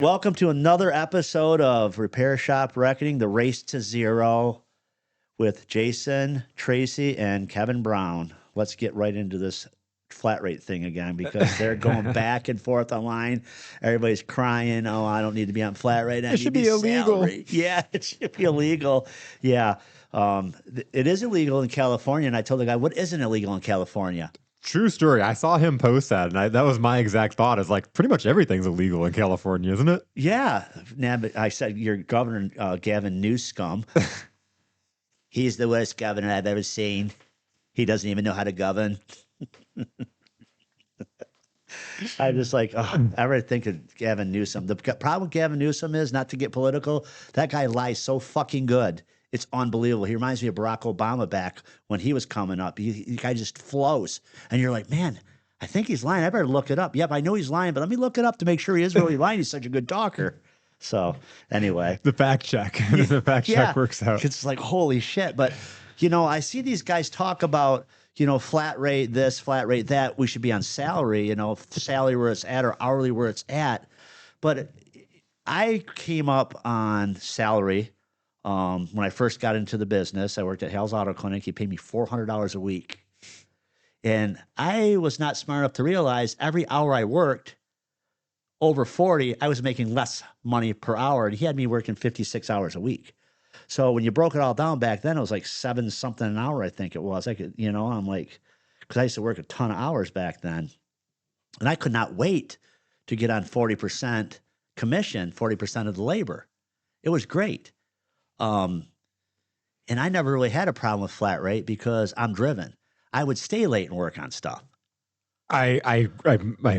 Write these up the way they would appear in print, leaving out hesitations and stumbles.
Welcome to another episode of Repair Shop Reckoning, the Race to Zero with Jason, Tracy, and Kevin Brown. Let's get right into this flat rate thing again because they're going back and forth online. Everybody's crying, oh, I don't need to be on flat rate. I It need should to be illegal. salary. Yeah, it should be illegal. Yeah. It is illegal in California. And I told the guy, what isn't illegal in California? True story. I saw him post that, and that was my exact thought. It's like pretty much everything's illegal in California, isn't it? Yeah. Nah, but I said, your governor, Gavin Newsom, he's the worst governor I've ever seen. He doesn't even know how to govern. I just like, oh, I ever think of Gavin Newsom. The problem with Gavin Newsom is, not to get political, that guy lies so fucking good. It's unbelievable. He reminds me of Barack Obama back when he was coming up. The guy just flows. And you're like, man, I think he's lying. I better look it up. Yep, I know he's lying, but let me look it up to make sure he is really lying. He's such a good talker. So anyway. The fact check. The fact check works out. It's like, holy shit. But, you know, I see these guys talk about, you know, flat rate this, flat rate that. We should be on salary, you know, salary where it's at or hourly where it's at. But I came up on salary when I first got into the business. I worked at Hal's Auto Clinic. He paid me $400 a week. And I was not smart enough to realize every hour I worked, over 40, I was making less money per hour. And he had me working 56 hours a week. So when you broke it all down back then, it was like 7 something an hour, I think it was. I could, you know, I'm like, because I used to work a ton of hours back then. And I could not wait to get on 40% commission, 40% of the labor. It was great. And I never really had a problem with flat rate because I'm driven. I would stay late and work on stuff. My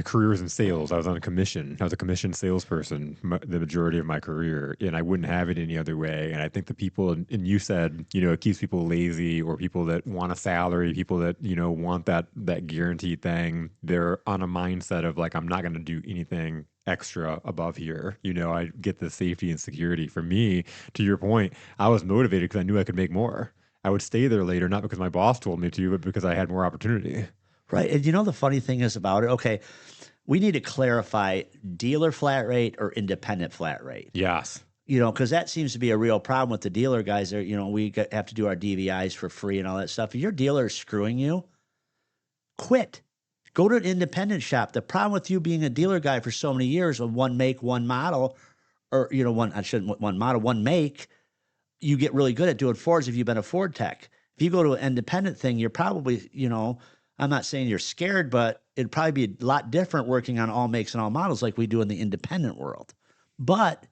career was in sales. I was on a commission. I was a commission salesperson the majority of my career, and I wouldn't have it any other way. And I think the people, and you said, you know, it keeps people lazy, or people that want a salary, people that, you know, want that guaranteed thing. They're on a mindset of like, I'm not going to do anything extra above here. You know, I get the safety and security. For me, to your point, I was motivated because I knew I could make more. I would stay there later, not because my boss told me to, but because I had more opportunity. Right. And you know, the funny thing is about it, okay, we need to clarify dealer flat rate or independent flat rate. Yes. You know, because that seems to be a real problem with the dealer guys. There, you know, have to do our DVIs for free and all that stuff. If your dealer is screwing you, quit. Go to an independent shop. The problem with you being a dealer guy for so many years with one make, one model, or, you know, one model, one make, you get really good at doing Fords if you've been a Ford tech. If you go to an independent thing, you're probably, you know, I'm not saying you're scared, but it'd probably be a lot different working on all makes and all models like we do in the independent world. But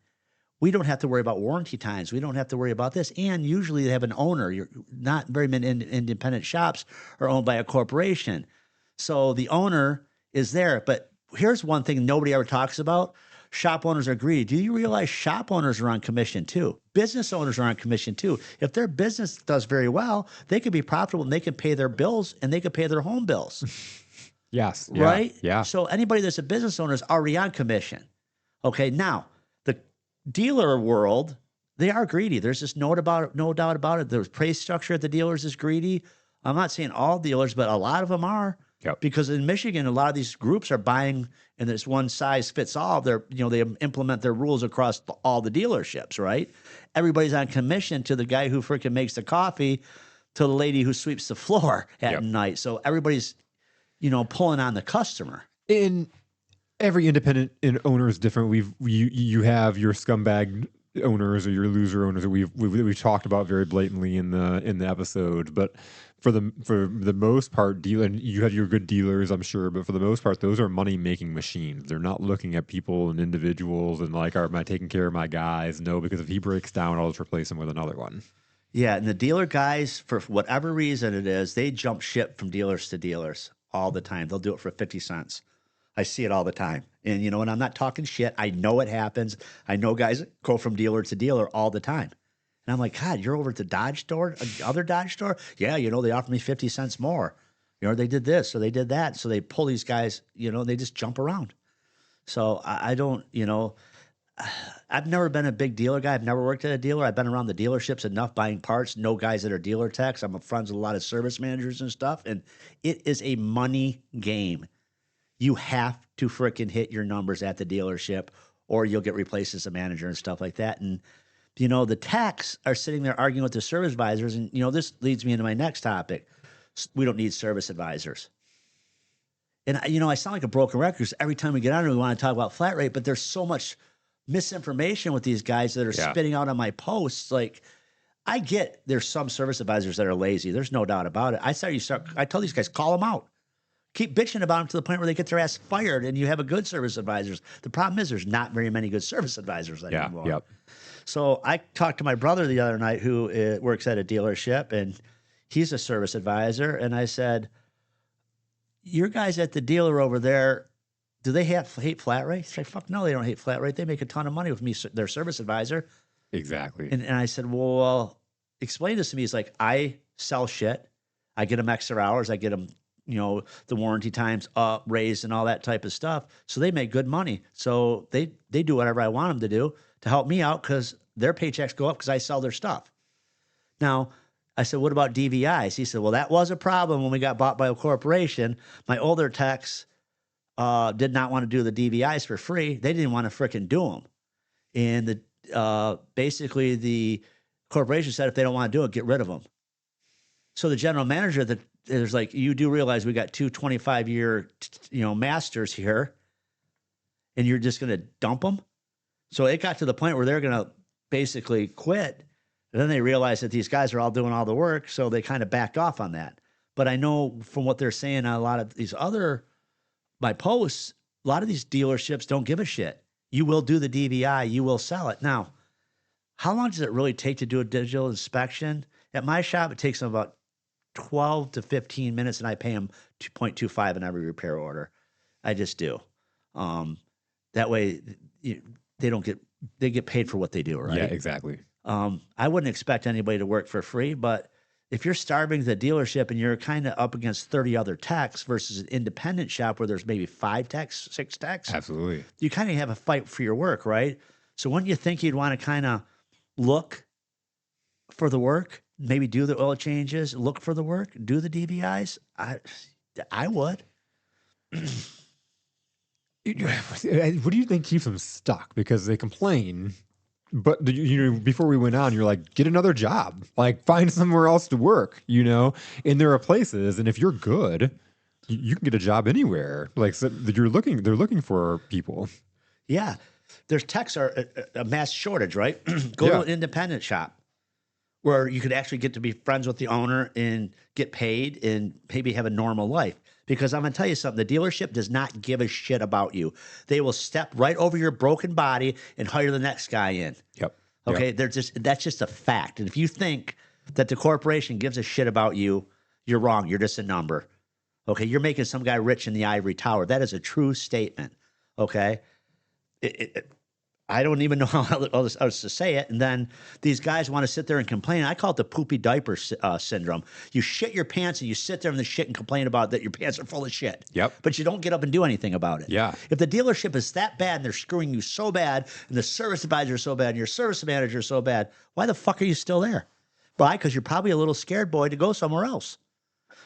we don't have to worry about warranty times. We don't have to worry about this. And usually they have an owner. You're not very many independent shops are owned by a corporation. So the owner is there. But here's one thing nobody ever talks about. Shop owners are greedy. Do you realize shop owners are on commission too? Business owners are on commission too. If their business does very well, they can be profitable and they can pay their bills and they can pay their home bills. Yes. Right? Yeah. So anybody that's a business owner is already on commission. Okay. Now, the dealer world, they are greedy. There's just no doubt about it. The price structure at the dealers is greedy. I'm not saying all dealers, but a lot of them are. Yep. Because in Michigan, a lot of these groups are buying, and this one size fits all. They're, you know, they implement their rules across all the dealerships, right? Everybody's on commission, to the guy who freaking makes the coffee, to the lady who sweeps the floor at night. So everybody's, you know, pulling on the customer. In every independent owner is different. You have your scumbag owners or your loser owners that we've talked about very blatantly in the episode, but for the most part, you have your good dealers, I'm sure, but for the most part, those are money making machines. They're not looking at people and individuals and like, am I taking care of my guys? No, because if he breaks down, I'll just replace him with another one. Yeah, and the dealer guys, for whatever reason it is, they jump ship from dealers to dealers all the time. They'll do it for 50 cents. I see it all the time. And you know, and I'm not talking shit. I know it happens. I know guys go from dealer to dealer all the time. And I'm like, God, you're over at the Dodge store, other Dodge store? Yeah, you know, they offered me 50 cents more. You know, they did this, or they did that. So they pull these guys, you know, they just jump around. So I don't, you know, I've never been a big dealer guy. I've never worked at a dealer. I've been around the dealerships enough buying parts, know guys that are dealer techs. I'm friends with a lot of service managers and stuff. And it is a money game. You have to frickin' hit your numbers at the dealership, or you'll get replaced as a manager and stuff like that. And, you know, the techs are sitting there arguing with the service advisors. And, you know, this leads me into my next topic. We don't need service advisors. And, you know, I sound like a broken record because every time we get on here, we want to talk about flat rate, but there's so much misinformation with these guys that are spitting out on my posts. Like, I get there's some service advisors that are lazy. There's no doubt about it. I tell these guys, call them out. Keep bitching about them to the point where they get their ass fired and you have a good service advisors. The problem is there's not very many good service advisors anymore. Yep. So I talked to my brother the other night who works at a dealership, and he's a service advisor. And I said, your guys at the dealer over there, do they hate flat rate? He's like, fuck no, they don't hate flat rate. They make a ton of money with me, their service advisor. Exactly. And I said, well, explain this to me. He's like, I sell shit. I get them extra hours. I get them, you know, the warranty times up, raised, and all that type of stuff. So they make good money. So they do whatever I want them to do to help me out because their paychecks go up because I sell their stuff. Now, I said, what about DVIs? He said, well, that was a problem when we got bought by a corporation. My older techs did not want to do the DVIs for free. They didn't want to frickin' do them. And basically the corporation said if they don't want to do it, get rid of them. So the general manager is like, you do realize we got two 25-year, you know, masters here, and you're just going to dump them? So it got to the point where they're going to basically quit. And then they realized that these guys are all doing all the work, so they kind of backed off on that. But I know from what they're saying on a lot of these my posts, a lot of these dealerships don't give a shit. You will do the DVI, you will sell it. Now, how long does it really take to do a digital inspection? At my shop, it takes them about 12 to 15 minutes, and I pay them 2.25 in every repair order. I just do. That way, they get paid for what they do, right? Yeah, exactly. I wouldn't expect anybody to work for free, but if you're starving the dealership and you're kind of up against 30 other techs versus an independent shop where there's maybe 5 techs, 6 techs, Absolutely. you kind of have a fight for your work, right? So wouldn't you think you'd want to kind of look for the work, maybe do the oil changes, look for the work, do the DVIs? I would. What do you think keeps them stuck? Because they complain, but you know, before we went on, you're like, get another job, like find somewhere else to work, you know. And there are places, and if you're good, you can get a job anywhere. Like so they're looking for people. Yeah, there's techs are a mass shortage, right? Go to an independent shop where you could actually get to be friends with the owner and get paid and maybe have a normal life. Because I'm going to tell you something, the dealership does not give a shit about you. They will step right over your broken body and hire the next guy in. Yep. Okay, that's just a fact. And if you think that the corporation gives a shit about you, you're wrong. You're just a number. Okay, you're making some guy rich in the ivory tower. That is a true statement. Okay, I don't even know how else to say it. And then these guys want to sit there and complain. I call it the poopy diaper syndrome. You shit your pants and you sit there in the shit and complain about that your pants are full of shit. Yep. But you don't get up and do anything about it. Yeah. If the dealership is that bad and they're screwing you so bad and the service advisor is so bad and your service manager is so bad, why the fuck are you still there? Why? Because you're probably a little scared boy to go somewhere else.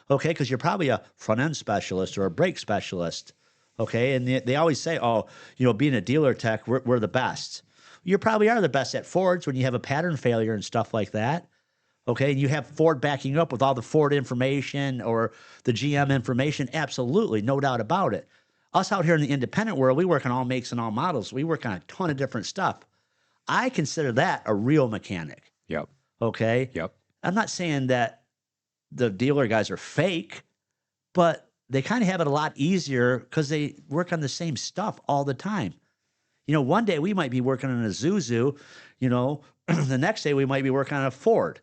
Okay? Because you're probably a front-end specialist or a brake specialist. Okay, and they always say, oh, you know, being a dealer tech, we're the best. You probably are the best at Fords when you have a pattern failure and stuff like that. Okay, and you have Ford backing you up with all the Ford information or the GM information. Absolutely, no doubt about it. Us out here in the independent world, we work on all makes and all models. We work on a ton of different stuff. I consider that a real mechanic. Yep. Okay? Yep. I'm not saying that the dealer guys are fake, but they kind of have it a lot easier because they work on the same stuff all the time. You know, one day we might be working on a Zuzu, you know, the next day we might be working on a Ford.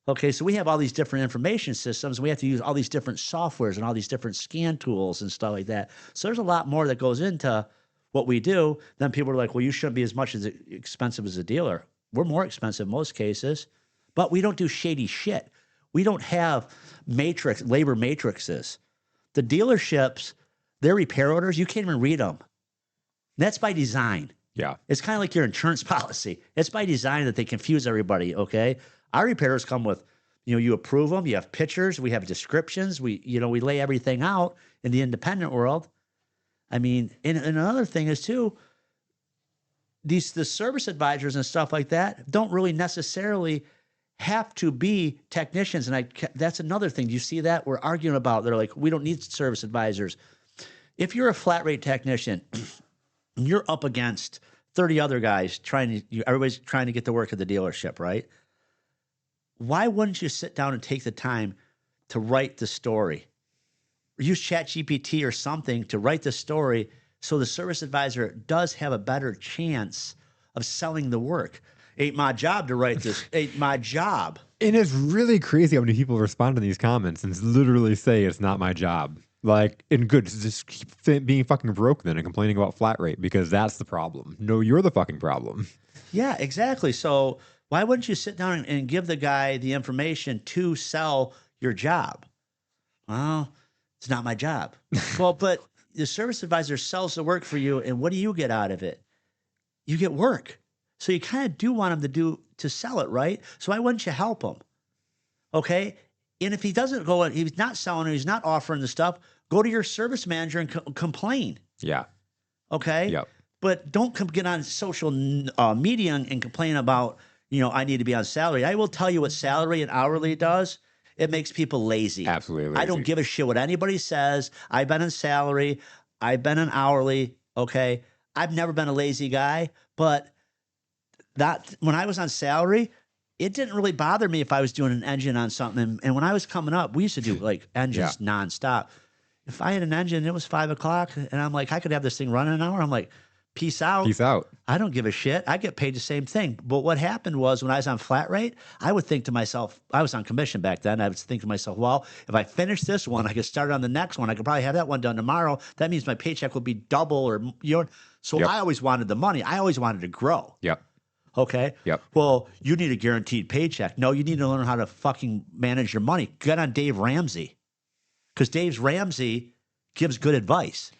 Okay, so we have all these different information systems. We have to use all these different softwares and all these different scan tools and stuff like that. So there's a lot more that goes into what we do. Then people are like, well, you shouldn't be as much as expensive as a dealer. We're more expensive in most cases, but we don't do shady shit. We don't have labor matrices. The dealerships, their repair orders, you can't even read them. That's by design. Yeah. It's kind of like your insurance policy. It's by design that they confuse everybody, okay? Our repairers come with, you know, you approve them, you have pictures, we have descriptions, we lay everything out in the independent world. I mean, and another thing is too, the service advisors and stuff like that don't really necessarily have to be technicians. And that's another thing. Do you see that we're arguing about? They're like, we don't need service advisors. If you're a flat rate technician, and you're up against 30 other guys everybody's trying to get the work at the dealership, right? Why wouldn't you sit down and take the time to write the story? Use ChatGPT or something to write the story so the service advisor does have a better chance of selling the work. Ain't my job to write this. Ain't my job. And it's really crazy how many people respond to these comments and literally say it's not my job. Like, and good, just keep being fucking broke then and complaining about flat rate because that's the problem. No, you're the fucking problem. Yeah, exactly. So why wouldn't you sit down and give the guy the information to sell your job? Well, it's not my job. Well, but the service advisor sells the work for you, and what do you get out of it? You get work. So you kind of do want him to sell it, right? So why wouldn't you help him? Okay? And if he doesn't go, he's not selling it, he's not offering the stuff, go to your service manager and complain. Yeah. Okay? Yep. But don't get on social media and complain about, I need to be on salary. I will tell you what salary and hourly does. It makes people lazy. Absolutely lazy. I don't give a shit what anybody says. I've been on salary. I've been on hourly. Okay? I've never been a lazy guy, but when I was on salary, it didn't really bother me if I was doing an engine on something. And when I was coming up, we used to do like engines nonstop. If I had an engine, it was 5 o'clock, and I'm like, I could have this thing running an hour. I'm like, peace out. Peace out. I don't give a shit. I get paid the same thing. But what happened was when I was on flat rate, I would think to myself, I was on commission back then. I would think to myself, well, if I finish this one, I could start on the next one. I could probably have that one done tomorrow. That means my paycheck will be double or, So I always wanted the money. I always wanted to grow. Yep. Okay. Yep. Well, you need a guaranteed paycheck. No, you need to learn how to fucking manage your money. Get on Dave Ramsey, because Dave Ramsey gives good advice.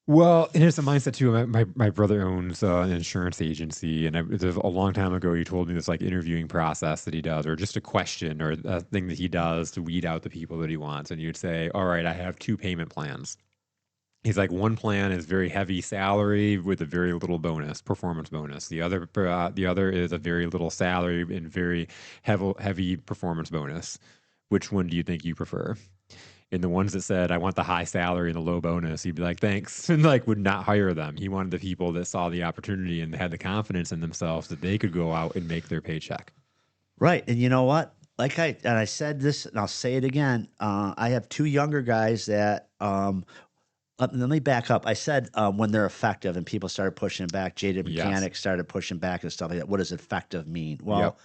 Well, and it's a mindset too. My brother owns an insurance agency, and there's a long time ago he told me this like interviewing process that he does, or just a question or a thing that he does to weed out the people that he wants. And you'd say, "All right, I have 2 payment plans." He's like, one plan is very heavy salary with a very little bonus, performance bonus. The other is a very little salary and very heavy performance bonus. Which one do you think you prefer? And the ones that said, I want the high salary and the low bonus, he'd be like, thanks, and like would not hire them. He wanted the people that saw the opportunity and had the confidence in themselves that they could go out and make their paycheck. Right. And you know what? I said this, and I'll say it again. I have 2 younger guys that let me back up. I said when they're effective, and people started pushing back. Jaded mechanics started pushing back and stuff like that. What does effective mean? Well,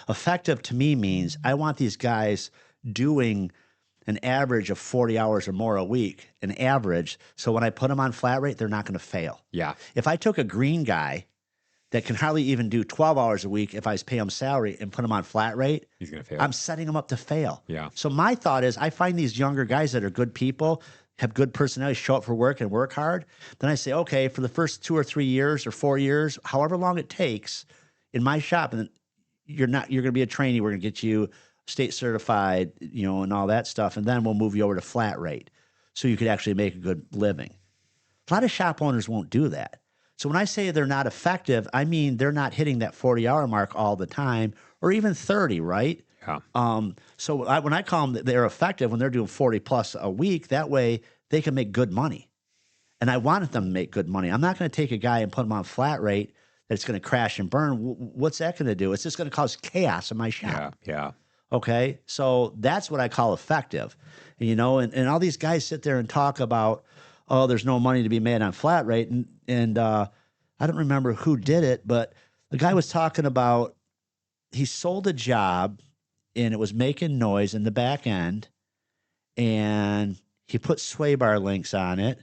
effective to me means I want these guys doing an average of 40 hours or more a week, an average. So when I put them on flat rate, they're not going to fail. Yeah. If I took a green guy that can hardly even do 12 hours a week, if I pay him salary and put him on flat rate, he's going to fail. I'm setting him up to fail. Yeah. So my thought is I find these younger guys that are good people, have good personality, show up for work and work hard. Then I say, okay, for the first 2 or 3 years or 4 years, however long it takes in my shop, and you're going to be a trainee. We're going to get you state certified, and all that stuff. And then we'll move you over to flat rate so you could actually make a good living. A lot of shop owners won't do that. So when I say they're not effective, I mean they're not hitting that 40-hour mark all the time, or even 30, right? Yeah. So when I call them they're effective, when they're doing 40 plus a week, that way they can make good money. And I wanted them to make good money. I'm not going to take a guy and put him on flat rate that's going to crash and burn. What's that going to do? It's just going to cause chaos in my shop. Yeah. Okay, so that's what I call effective, and all these guys sit there and talk about, oh, there's no money to be made on flat rate, and I don't remember who did it, but the guy was talking about he sold a job, and it was making noise in the back end, and he put sway bar links on it,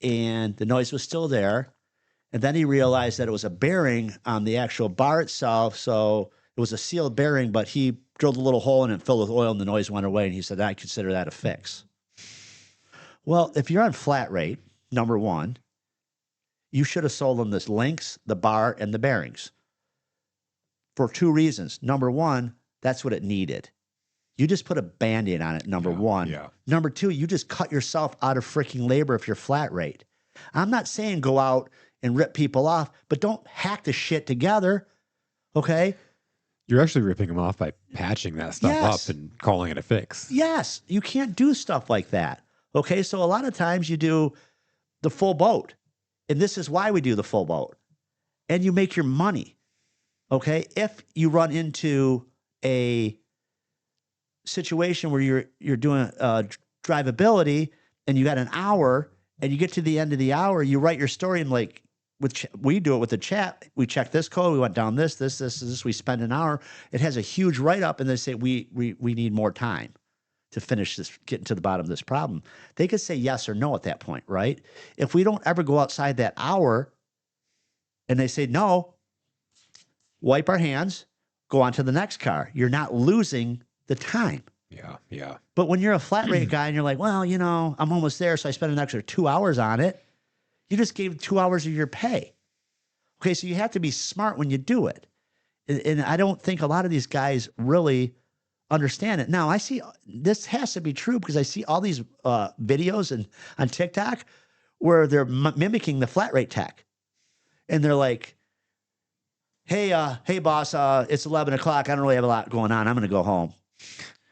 and the noise was still there, and then he realized that it was a bearing on the actual bar itself, so it was a sealed bearing, but he drilled a little hole in it and filled with oil, and the noise went away. And he said, I consider that a fix. Well, if you're on flat rate, number one, you should have sold them the links, the bar, and the bearings for 2 reasons. Number one, that's what it needed. You just put a Band-Aid on it, number one. Yeah. Number two, you just cut yourself out of freaking labor if you're flat rate. I'm not saying go out and rip people off, but don't hack the shit together. Okay. You're actually ripping them off by patching that stuff Yes. up and calling it a fix. Yes. You can't do stuff like that. Okay. So a lot of times you do the full boat. And this is why we do the full boat. And you make your money. Okay. If you run into a situation where you're doing drivability and you got an hour and you get to the end of the hour, you write your story and like we do it with the chat. We check this code. We went down this. We spend an hour. It has a huge write up and they say, we need more time to finish this, getting to the bottom of this problem. They could say yes or no at that point, right? If we don't ever go outside that hour and they say no, wipe our hands, go on to the next car. You're not losing the time. Yeah. But when you're a flat rate guy and you're like, well, I'm almost there, so I spent an extra 2 hours on it, you just gave 2 hours of your pay. Okay, so you have to be smart when you do it. And I don't think a lot of these guys really understand it. Now, I see this has to be true because I see all these videos on TikTok where they're mimicking the flat rate tech. And they're like, hey boss, it's 11 o'clock. I don't really have a lot going on. I'm going to go home.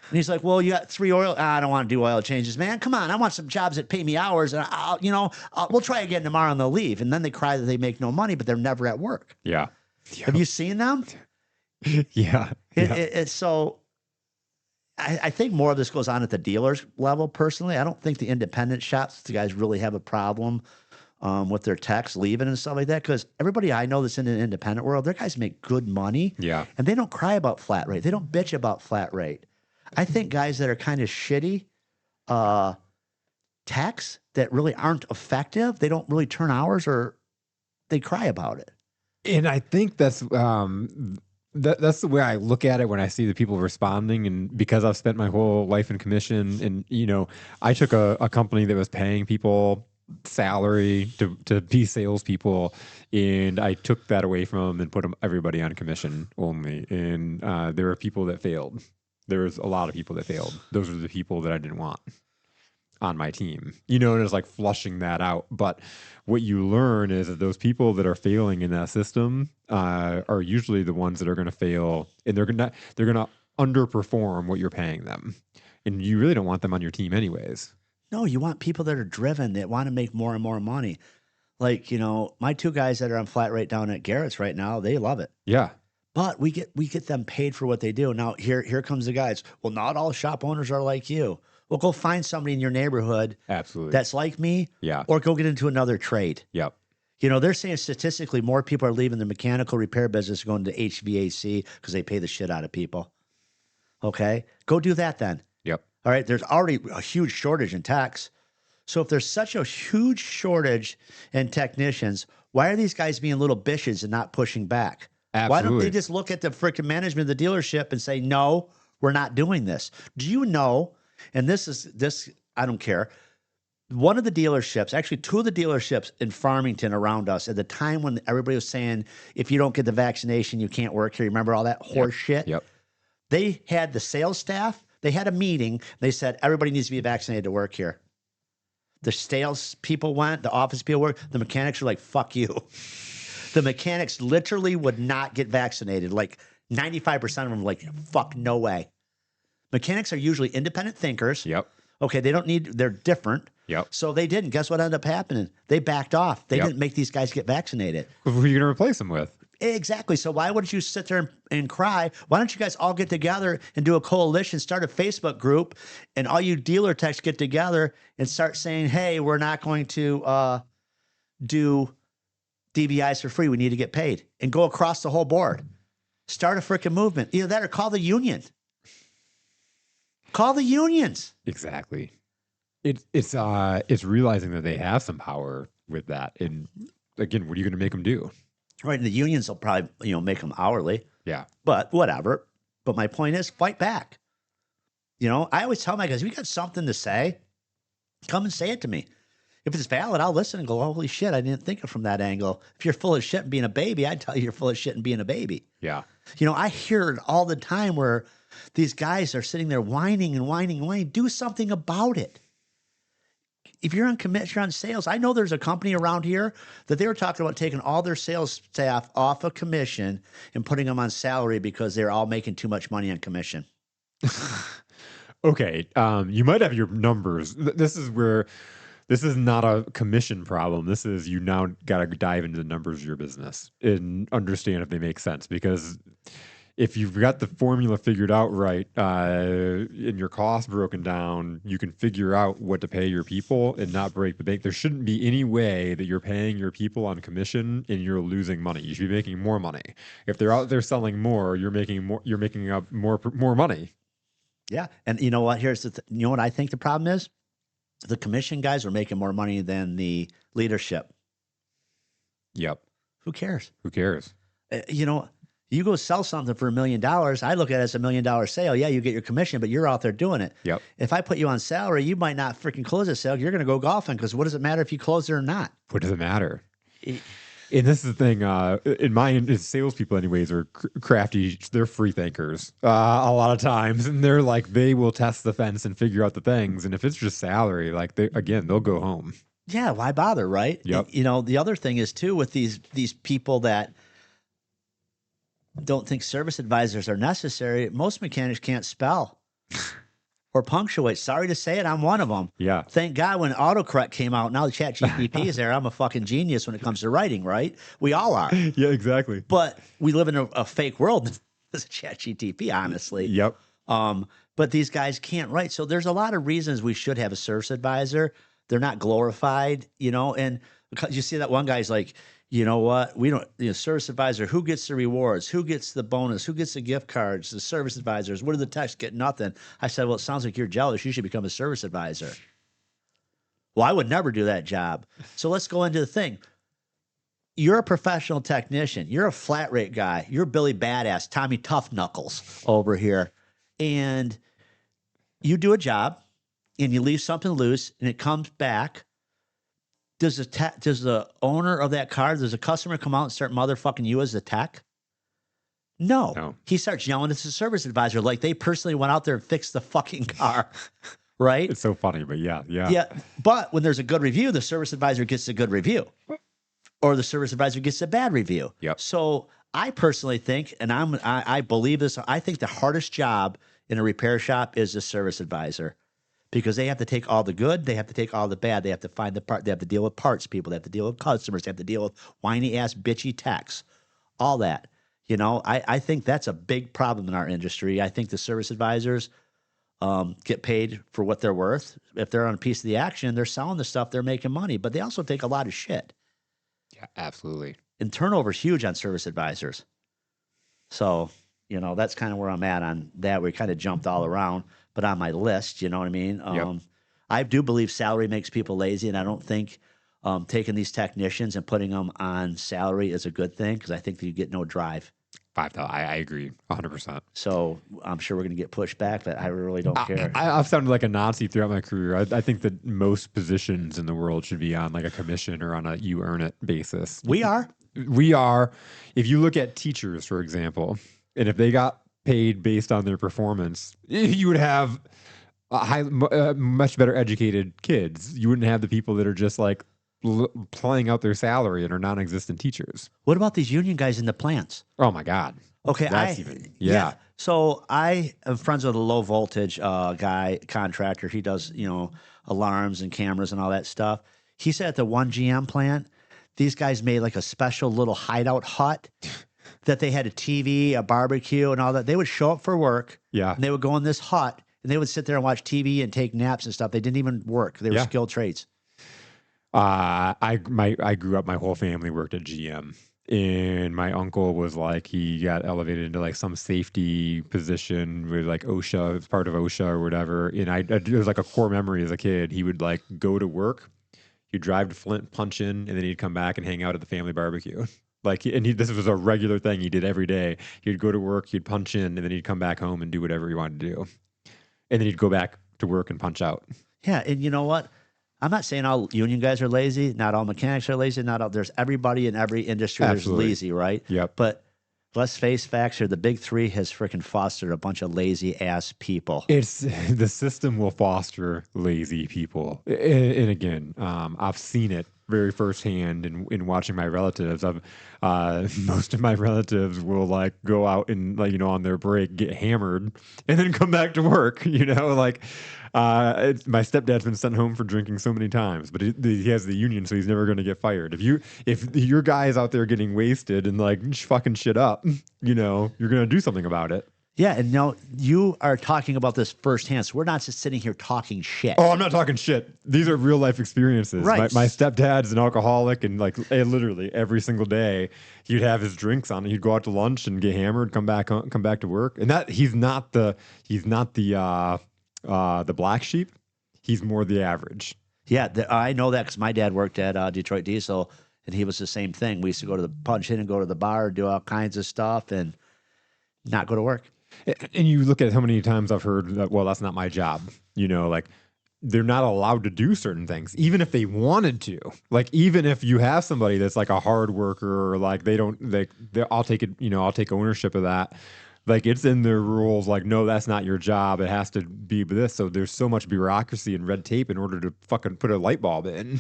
And he's like, well, you got 3 oil. I don't want to do oil changes, man. Come on. I want some jobs that pay me hours. And we'll try again tomorrow and they'll leave. And then they cry that they make no money, but they're never at work. Yeah. Have you seen them? Yeah. It's so I think more of this goes on at the dealers level. Personally, I don't think the independent shops, the guys really have a problem with their techs leaving and stuff like that. Because everybody I know that's in an independent world, their guys make good money. Yeah. And they don't cry about flat rate. They don't bitch about flat rate. I think guys that are kind of shitty techs that really aren't effective, they don't really turn hours or they cry about it. And I think that's that's the way I look at it when I see the people responding. And because I've spent my whole life in commission, and I took a company that was paying people salary to be salespeople, and I took that away from them and put everybody on commission only. And there were people that failed. There was a lot of people that failed. Those were the people that I didn't want on my team, and it's like flushing that out. But what you learn is that those people that are failing in that system are usually the ones that are going to fail, and they're going to underperform what you're paying them, and you really don't want them on your team anyways. No, you want people that are driven, that want to make more and more money. Like, my 2 guys that are on flat rate down at Garrett's right now, they love it. Yeah. But we get them paid for what they do. Now, here comes the guys. Well, not all shop owners are like you. Well, go find somebody in your neighborhood Absolutely. that's like me. Yeah. Or go get into another trade. Yep. They're saying statistically more people are leaving the mechanical repair business going to HVAC because they pay the shit out of people. Okay? Go do that then. Yep. All right? There's already a huge shortage in techs. So if there's such a huge shortage in technicians, why are these guys being little bitches and not pushing back? Absolutely. Why don't they just look at the freaking management of the dealership and say, no, we're not doing this? Do you know, and this, I don't care, one of the dealerships, actually 2 of the dealerships in Farmington around us at the time when everybody was saying, if you don't get the vaccination, you can't work here. Remember all that horse shit? Yep. They had the sales staff, they had a meeting. They said, everybody needs to be vaccinated to work here. The sales people went, the office people worked, the mechanics were like, fuck you. The mechanics literally would not get vaccinated. Like 95% of them were like, fuck, no way. Mechanics are usually independent thinkers. Yep. Okay, they're different. Yep. So they didn't. Guess what ended up happening? They backed off. They Yep. didn't make these guys get vaccinated. Who are you going to replace them with? Exactly. So why wouldn't you sit there and cry? Why don't you guys all get together and do a coalition, start a Facebook group, and all you dealer techs get together and start saying, hey, we're not going to do DVIs for free. We need to get paid, and go across the whole board. Start a freaking movement. Either that or call the union. Call the unions. Exactly. It's realizing that they have some power with that. And again, what are you going to make them do? Right. And the unions will probably, make them hourly, Yeah. but whatever. But my point is, fight back. I always tell my guys, if you got something to say, come and say it to me. If it's valid, I'll listen and go, holy shit, I didn't think of it from that angle. If you're full of shit and being a baby, I'd tell you you're full of shit and being a baby. Yeah. I hear it all the time where these guys are sitting there whining and whining and whining. Do something about it. if you're on commission, you're on sales. I know there's a company around here that they were talking about taking all their sales staff off of commission and putting them on salary because they're all making too much money on commission. Okay, you might have your numbers. This is where this is not a commission problem. This is you now got to dive into the numbers of your business and understand if they make sense. Because if you've got the formula figured out right and your costs broken down, you can figure out what to pay your people and not break the bank. There shouldn't be any way that you're paying your people on commission and you're losing money. You should be making more money. If they're out there selling more, you're making more. You're making up more money. Yeah, and you know what? Here's you know what I think the problem is. The commission guys are making more money than the leadership. Yep. Who cares? Who cares? You know, you go sell something for $1 million. I look at it as $1 million sale. Yeah, you get your commission, but you're out there doing it. Yep. If I put you on salary, you might not freaking close a sale. You're going to go golfing because what does it matter if you close it or not? What does it matter? And this is the thing, in salespeople anyways are crafty. They're free thinkers a lot of times. And they're like, they will test the fence and figure out the things. And if it's just salary, like they'll go home. Yeah, why bother, right? Yep. You know, the other thing is too, with these people that don't think service advisors are necessary, most mechanics can't spell or punctuate. Sorry to say it, I'm one of them. Yeah. Thank God when autocorrect came out, now the chat GPT is there. I'm a fucking genius when it comes to writing, right? We all are. Yeah, exactly. But we live in a fake world as a chat GPT, honestly. Yep. But these guys can't write. So there's a lot of reasons we should have a service advisor. They're not glorified, you know, and because you see that one guy's like, you know what? We don't, service advisor, who gets the rewards? Who gets the bonus? Who gets the gift cards? The service advisors. What do the techs get? Nothing. I said, well, it sounds like you're jealous. You should become a service advisor. Well, I would never do that job. So let's go into the thing. You're a professional technician. You're a flat rate guy. You're Billy Badass, Tommy Tough Knuckles over here. And you do a job and you leave something loose and it comes back. Does the owner of that car, does the customer come out and start motherfucking you as the tech? No. He starts yelling at the service advisor like they personally went out there and fixed the fucking car, right? It's so funny, but yeah. Yeah, but when there's a good review, the service advisor gets a good review or the service advisor gets a bad review. Yep. So I personally think, and I believe this, I think the hardest job in a repair shop is the service advisor. Because they have to take all the good, they have to take all the bad, they have to find the part, they have to deal with parts people, they have to deal with customers, they have to deal with whiny ass bitchy techs, all that. You know, I think that's a big problem in our industry. I think the service advisors get paid for what they're worth. If they're on a piece of the action, they're selling the stuff, they're making money, but they also take a lot of shit. Yeah, absolutely. And turnover's huge on service advisors. So, you know, that's kind of where I'm at on that. We kind of jumped all around. But on my list, you know what I mean? Yep. I do believe salary makes people lazy, and I don't think taking these technicians and putting them on salary is a good thing because I think that you get no drive. I agree 100%. So I'm sure we're going to get pushed back, but I really don't care. I've sounded like a Nazi throughout my career. I think that most positions in the world should be on like a commission or on a you earn it basis. We are. If you look at teachers, for example, and if they got paid based on their performance, you would have much better educated kids. You wouldn't have the people that are just like playing out their salary and are non-existent teachers. What about these union guys in the plants? Oh my God. Okay, yeah. So I am friends with a low voltage guy contractor. He does alarms and cameras and all that stuff. He said at the one GM plant, these guys made like a special little hideout hut. That they had a TV, a barbecue, and all that. They would show up for work. Yeah. And they would go in this hut, and they would sit there and watch TV and take naps and stuff. They didn't even work. They were skilled trades. I grew up, my whole family worked at GM. And my uncle was like, he got elevated into like some safety position with like OSHA, it's part of OSHA or whatever. And it was like a core memory as a kid. He would like go to work, he'd drive to Flint, punch in, and then he'd come back and hang out at the family barbecue. This was a regular thing he did every day. He'd go to work, he'd punch in, and then he'd come back home and do whatever he wanted to do. And then he'd go back to work and punch out. Yeah, and you know what? I'm not saying all union guys are lazy. Not all mechanics are lazy. There's everybody in every industry that's lazy, right? Yep. But Let's face facts here. The big three has freaking fostered a bunch of lazy ass people. It's the system will foster lazy people, and again, I've seen it very firsthand in watching my relatives. I've most of my relatives will like go out and like on their break get hammered and then come back to work. Like my stepdad's been sent home for drinking so many times, but he has the union, so he's never going to get fired. If your guy is out there getting wasted and like fucking shit up, you're going to do something about it. Yeah, and now you are talking about this firsthand. So we're not just sitting here talking shit. Oh, I'm not talking shit. These are real life experiences. Right. My stepdad's an alcoholic, and like literally every single day he'd have his drinks on. He'd go out to lunch and get hammered, come back to work. And that he's not the black sheep. He's more the average. Yeah, I know that because my dad worked at Detroit Diesel, and he was the same thing. We used to go to the punch in and go to the bar, do all kinds of stuff, and not go to work. And you look at how many times I've heard that, well, that's not my job. Like they're not allowed to do certain things, even if they wanted to. Like even if you have somebody that's like a hard worker or like I'll take it, I'll take ownership of that. Like it's in their rules, like, no, that's not your job. It has to be this. So there's so much bureaucracy and red tape in order to fucking put a light bulb in.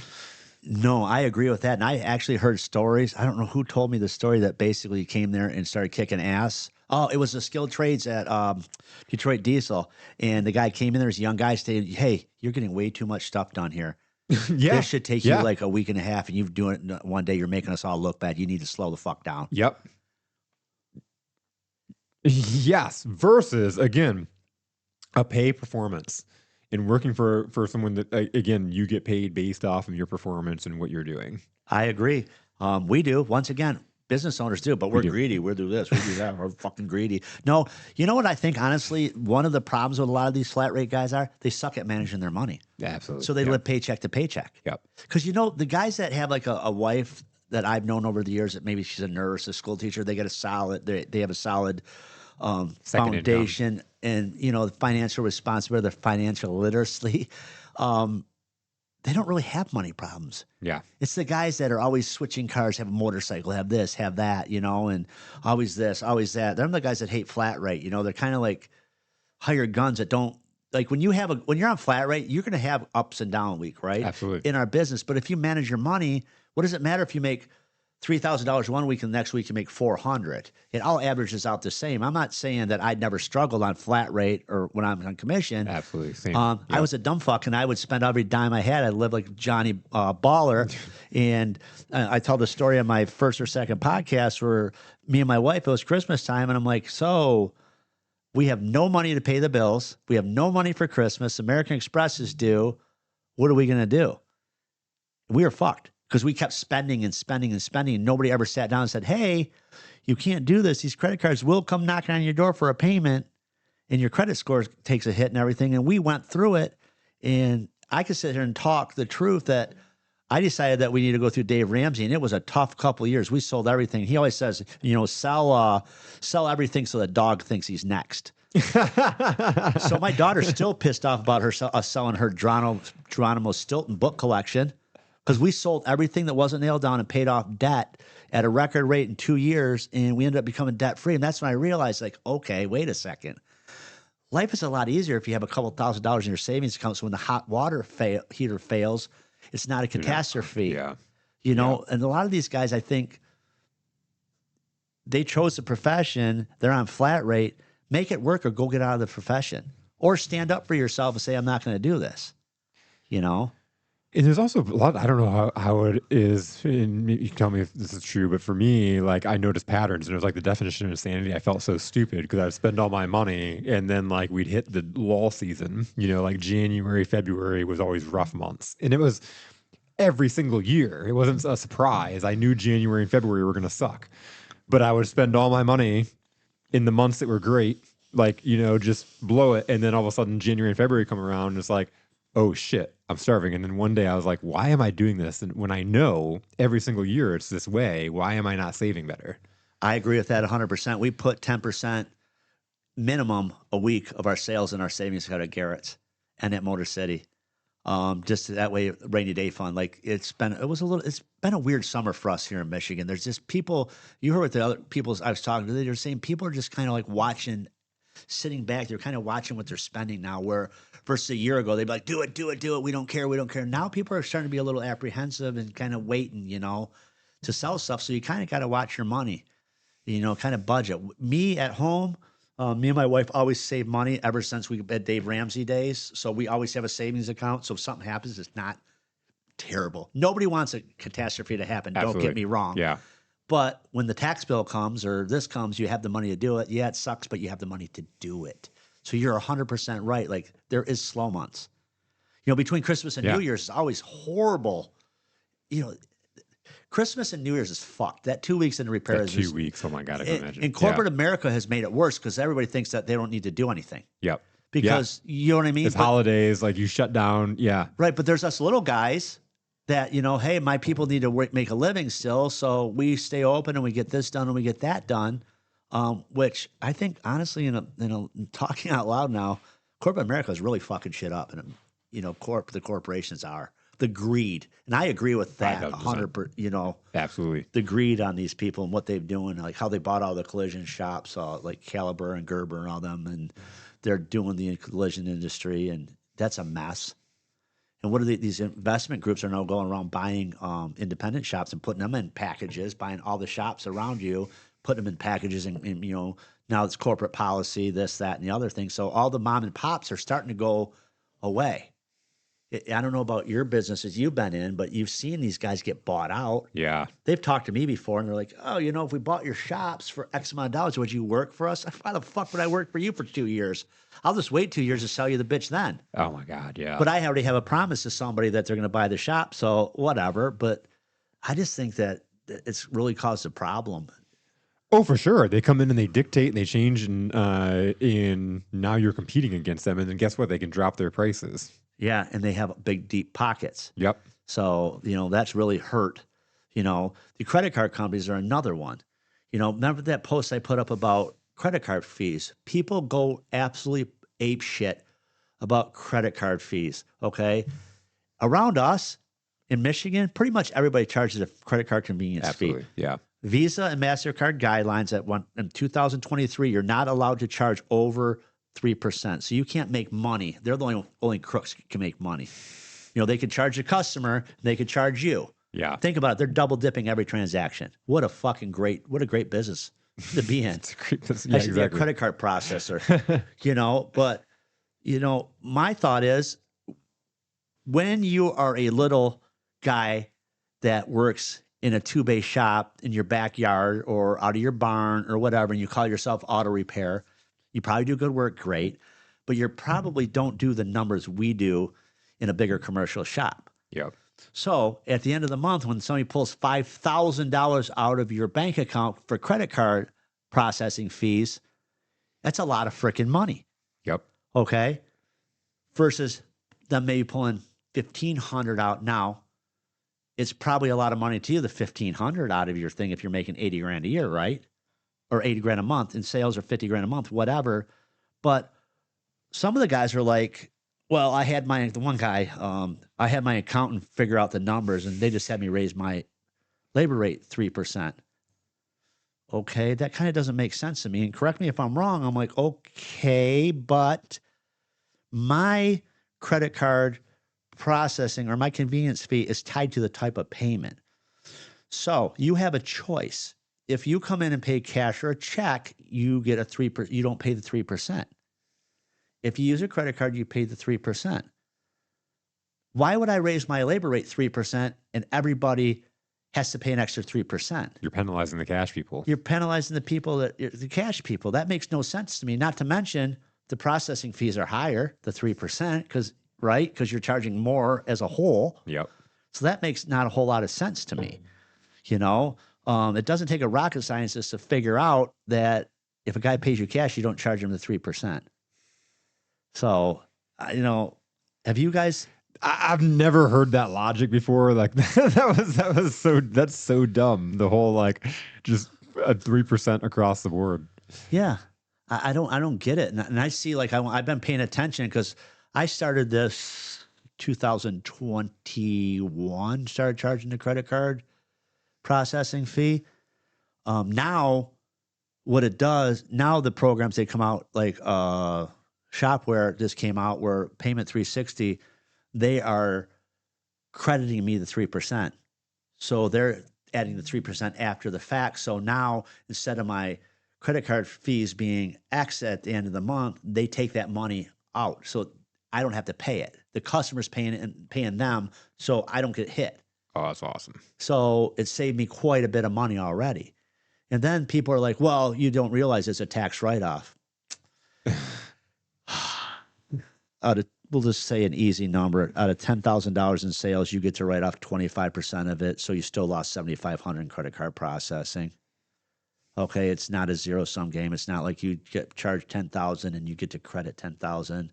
No, I agree with that. And I actually heard stories. I don't know who told me the story that basically came there and started kicking ass. Oh, it was the skilled trades at Detroit Diesel. And the guy came in there as a young guy saying, hey, you're getting way too much stuff done here. Yeah. This should take you like a week and a half, and you're doing it one day. You're making us all look bad. You need to slow the fuck down. Yep. Yes. Versus, again, a pay performance. And working for someone that, again, you get paid based off of your performance and what you're doing. I agree. We do. Once again, business owners do, but we're greedy. We'll do this. We do that. We're fucking greedy. No, you know what I think, honestly, one of the problems with a lot of these flat rate guys are they suck at managing their money. Yeah, absolutely. So they live paycheck to paycheck. Yep. Because, the guys that have like a wife that I've known over the years that maybe she's a nurse, a school teacher, they have a solid foundation and, the financial responsibility, the financial literacy. They don't really have money problems. Yeah. It's the guys that are always switching cars, have a motorcycle, have this, have that, and always this, always that. They're the guys that hate flat rate. They're kind of like hired guns that don't like when you're on flat rate, you're going to have ups and down week, right? Absolutely. In our business. But if you manage your money, what does it matter if you make $3,000 one week and the next week you make $400? It all averages out the same. I'm not saying that I'd never struggled on flat rate or when I'm on commission. Absolutely. Same. I was a dumb fuck and I would spend every dime I had. I lived like Johnny Baller. And I tell the story on my first or second podcast where me and my wife, it was Christmas time. And I'm like, so we have no money to pay the bills. We have no money for Christmas. American Express is due. What are we going to do? We were fucked. Because we kept spending and spending and spending, and nobody ever sat down and said, hey, you can't do this. These credit cards will come knocking on your door for a payment, and your credit score takes a hit and everything. And we went through it, and I could sit here and talk the truth that I decided that we need to go through Dave Ramsey, and it was a tough couple of years. We sold everything. He always says, sell everything so the dog thinks he's next. So my daughter's still pissed off about us selling her Geronimo Stilton book collection. Because we sold everything that wasn't nailed down and paid off debt at a record rate in 2 years, and we ended up becoming debt-free. And that's when I realized, like, okay, wait a second. Life is a lot easier if you have a couple $1,000s in your savings account, so when the hot water heater fails, it's not a catastrophe. And a lot of these guys, I think, they chose the profession. They're on flat rate. Make it work or go get out of the profession. Or stand up for yourself and say, I'm not going to do this, And there's also a lot, I don't know how it is, and you can tell me if this is true, but for me, like I noticed patterns, and it was like the definition of insanity. I felt so stupid because I would spend all my money, and then like we'd hit the lull season, like January, February was always rough months. And it was every single year. It wasn't a surprise. I knew January and February were going to suck, but I would spend all my money in the months that were great, like, just blow it. And then all of a sudden January and February come around and it's like, oh shit, I'm starving. And then one day I was like, why am I doing this? And when I know every single year it's this way, why am I not saving better? I agree with that 100%. We put 10% minimum a week of our sales in our savings account at Garrett's and at Motor City. Just that way, rainy day fund. Like it's been been a weird summer for us here in Michigan. There's just people, you heard what the other people I was talking to, they're saying people are just kind of like watching, sitting back. They're kind of watching what they're spending now, where versus a year ago, they'd be like, do it, do it, do it. We don't care. We don't care. Now people are starting to be a little apprehensive and kind of waiting, to sell stuff. So you kind of got to watch your money, kind of budget. Me at home, me and my wife always save money ever since we had Dave Ramsey days. So we always have a savings account. So if something happens, it's not terrible. Nobody wants a catastrophe to happen. Absolutely. Don't get me wrong. Yeah. But when the tax bill comes or this comes, you have the money to do it. Yeah, it sucks, but you have the money to do it. So you're 100% right. Like there is slow months. Between Christmas and New Year's is always horrible. Christmas and New Year's is fucked. That 2 weeks in repair is 2 weeks. Oh my God, I can imagine. And corporate America has made it worse because everybody thinks that they don't need to do anything. Yep. Because you know what I mean? It's holidays, like you shut down. Yeah. Right. But there's us little guys that, hey, my people need to make a living still. So we stay open and we get this done and we get that done. Which I think, honestly, talking out loud now, corporate America is really fucking shit up. And, the corporations are. The greed. And I agree with that 100%. Absolutely. The greed on these people and what they're doing, like how they bought all the collision shops, like Caliber and Gerber and all them. And they're doing the collision industry. And that's a mess. And what are these investment groups are now going around buying independent shops and putting them in packages, buying all the shops around you, putting them in packages. And now it's corporate policy, this, that, and the other thing. So all the mom and pops are starting to go away. I don't know about your businesses you've been in, but you've seen these guys get bought out. Yeah. They've talked to me before, and they're like, oh, if we bought your shops for X amount of dollars, would you work for us? Why the fuck would I work for you for 2 years? I'll just wait 2 years to sell you the bitch then. Oh, my God, yeah. But I already have a promise to somebody that they're going to buy the shop, so whatever. But I just think that it's really caused a problem. Oh, for sure. They come in and they dictate and they change, and now you're competing against them. And then guess what? They can drop their prices. Yeah, and they have big, deep pockets. Yep. So, that's really hurt. The credit card companies are another one. Remember that post I put up about credit card fees? People go absolutely ape shit about credit card fees, okay? Around us in Michigan, pretty much everybody charges a credit card convenience fee. Yeah. Visa and MasterCard guidelines in 2023, you're not allowed to charge over 3%. So you can't make money. They're the only crooks can make money. They could charge the customer, they could charge you. Yeah. Think about it. They're double dipping every transaction. What a great business to be in. It's a great business. Yeah, I should be a credit card processor, but my thought is when you are a little guy that works in a two-bay shop in your backyard or out of your barn or whatever, and you call yourself auto repair, you probably do good work, great, but you probably don't do the numbers we do in a bigger commercial shop. Yep. So at the end of the month, when somebody pulls $5,000 out of your bank account for credit card processing fees, that's a lot of freaking money. Yep. Okay. Versus them maybe pulling $1,500 out now. It's probably a lot of money to you, the $1,500 out of your thing if you're making $80,000 a year, right? Or $80,000 a month, and sales are $50,000 a month, whatever. But some of the guys are like, well, I had my accountant figure out the numbers, and they just had me raise my labor rate 3%. Okay, that kind of doesn't make sense to me. And correct me if I'm wrong. I'm like, okay, but my credit card processing or my convenience fee is tied to the type of payment. So you have a choice. If you come in and pay cash or a check, you get a 3%. You don't pay the 3%. If you use a credit card, you pay the 3%. Why would I raise my labor rate 3% and everybody has to pay an extra 3%? You're penalizing the cash people. You're penalizing the cash people. That makes no sense to me. Not to mention the processing fees are higher, the 3%, because you're charging more as a whole. Yep. So that makes not a whole lot of sense to me. It doesn't take a rocket scientist to figure out that if a guy pays you cash, you don't charge him the 3%. So, have you guys? I've never heard that logic before. Like that's so dumb. The whole just a 3% across the board. Yeah, I don't get it. And I see I've been paying attention because I started this 2021. Started charging the credit card processing fee. Now, what it does, now the programs, they come out like Shopware just came out where Payment 360, they are crediting me the 3%. So they're adding the 3% after the fact. So now instead of my credit card fees being X at the end of the month, they take that money out. So I don't have to pay it. The customer's paying it and paying them, so I don't get hit. Oh, that's awesome. So it saved me quite a bit of money already. And then people are like, well, you don't realize it's a tax write-off. We'll just say an easy number. Out of $10,000 in sales, you get to write off 25% of it. So you still lost $7,500 in credit card processing. Okay, it's not a zero-sum game. It's not like you get charged $10,000 and you get to credit $10,000.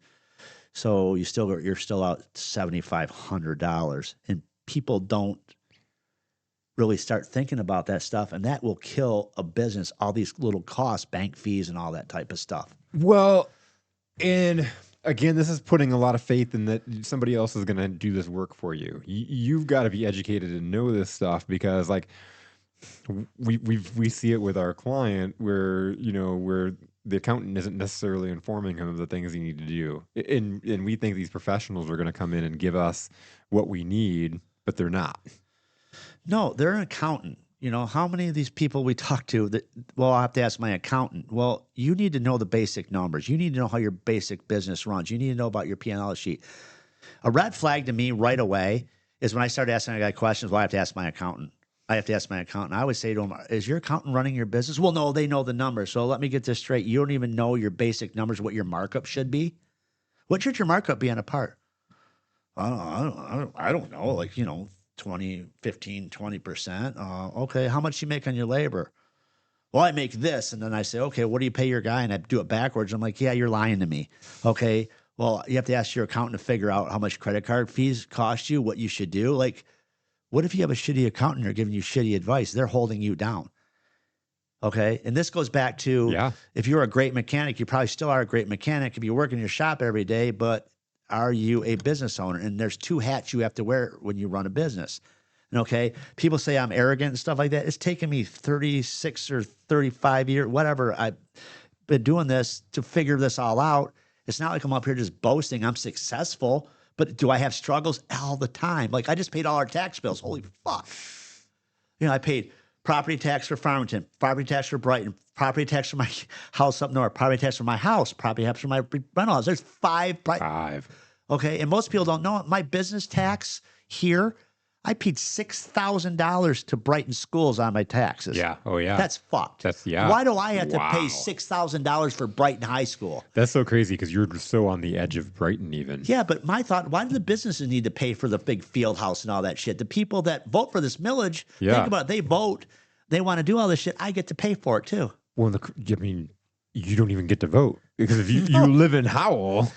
So you're still out $7,500. And people don't really start thinking about that stuff, and that will kill a business, all these little costs, bank fees and all that type of stuff. Well, and again, this is putting a lot of faith in that somebody else is going to do this work for you. You've got to be educated and know this stuff, because like we see it with our client where the accountant isn't necessarily informing him of the things he need to do, and we think these professionals are going to come in and give us what we need, but they're not. No, they're an accountant. How many of these people we talk to that, well, I'll have to ask my accountant. Well, you need to know the basic numbers. You need to know how your basic business runs. You need to know about your P&L sheet. A red flag to me right away is when I start asking a guy questions, well, I have to ask my accountant. I always say to him, is your accountant running your business? Well, no, they know the numbers. So let me get this straight. You don't even know your basic numbers, what your markup should be. What should your markup be on a part? I don't know. Like, 20, 15, 20%. Okay. How much you make on your labor? Well, I make this. And then I say, okay, what do you pay your guy? And I do it backwards. I'm like, yeah, you're lying to me. Okay. Well, you have to ask your accountant to figure out how much credit card fees cost you, what you should do. Like, what if you have a shitty accountant? They're giving you shitty advice. They're holding you down. Okay. And this goes back to, if you're a great mechanic, you probably still are a great mechanic if you work in your shop every day, but are you a business owner? And there's two hats you have to wear when you run a business. And okay, people say I'm arrogant and stuff like that. It's taken me 36 or 35 years, whatever. I've been doing this to figure this all out. It's not like I'm up here just boasting I'm successful, but do I have struggles? All the time. Like, I just paid all our tax bills. Holy fuck. I paid property tax for Farmington, property tax for Brighton, property tax for my house up north, property tax for my house, property tax for my rental house. There's five. Okay. And most people don't know it. My business tax here, I paid $6,000 to Brighton schools on my taxes. Yeah. Oh, yeah. That's fucked. Why do I have to pay $6,000 for Brighton High School? That's so crazy because you're so on the edge of Brighton even. Yeah, but my thought, why do the businesses need to pay for the big field house and all that shit? The people that vote for this millage, think about it, they vote, they want to do all this shit. I get to pay for it too. Well, you don't even get to vote because if you live in Howell,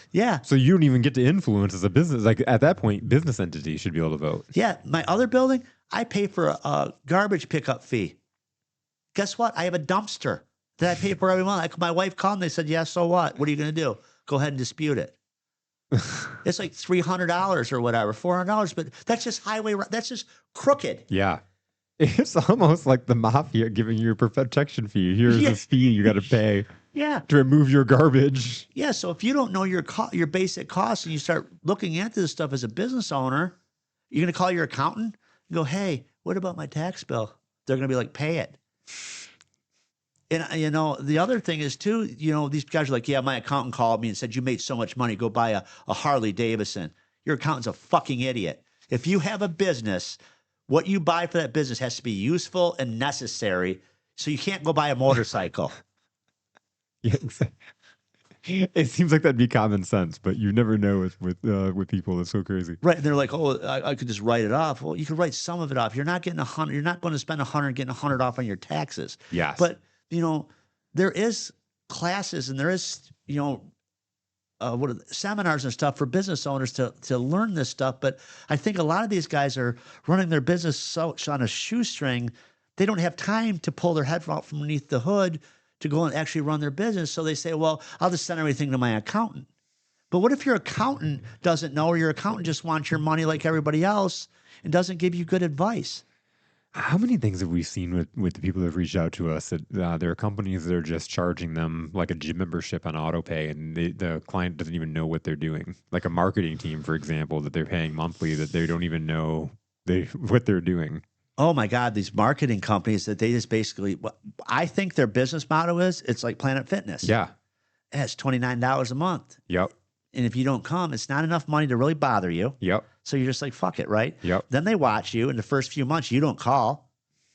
so you don't even get to influence as a business. Like at that point, business entities should be able to vote. Yeah, my other building, I pay for a garbage pickup fee. Guess what? I have a dumpster that I pay for every month. Like my wife called and they said, yeah, so what? What are you going to do? Go ahead and dispute it. It's like $300 or whatever, $400, but that's just that's just crooked. Yeah. It's almost like the mafia giving you a protection fee. Here's this fee you got to pay. To remove your garbage. Yeah, so if you don't know your basic costs and you start looking into this stuff as a business owner, you're going to call your accountant and go, hey, what about my tax bill? They're going to be like, pay it. And, the other thing is, too, these guys are like, yeah, my accountant called me and said, you made so much money, go buy a Harley Davidson. Your accountant's a fucking idiot. If you have a business, what you buy for that business has to be useful and necessary, so you can't go buy a motorcycle. It seems like that'd be common sense, but you never know with people. It's so crazy, right? And they're like, "Oh, I could just write it off." Well, you could write some of it off. You're not getting 100. You're not going to spend 100 getting 100 off on your taxes. Yes, but there is classes and there is seminars and stuff for business owners to learn this stuff. But I think a lot of these guys are running their business so on a shoestring. They don't have time to pull their head out from beneath the hood to go and actually run their business. So they say, well, I'll just send everything to my accountant. But what if your accountant doesn't know, or your accountant just wants your money like everybody else and doesn't give you good advice? How many things have we seen with the people that have reached out to us that there are companies that are just charging them like a gym membership on auto pay, and the client doesn't even know what they're doing? Like a marketing team, for example, that they're paying monthly that they don't even know what they're doing. Oh my God, these marketing companies that they just basically, I think their business model is it's like Planet Fitness. Yeah. It's $29 a month. Yep. And if you don't come, it's not enough money to really bother you. Yep. So you're just like, fuck it, right? Yep. Then they watch you. In the first few months, you don't call.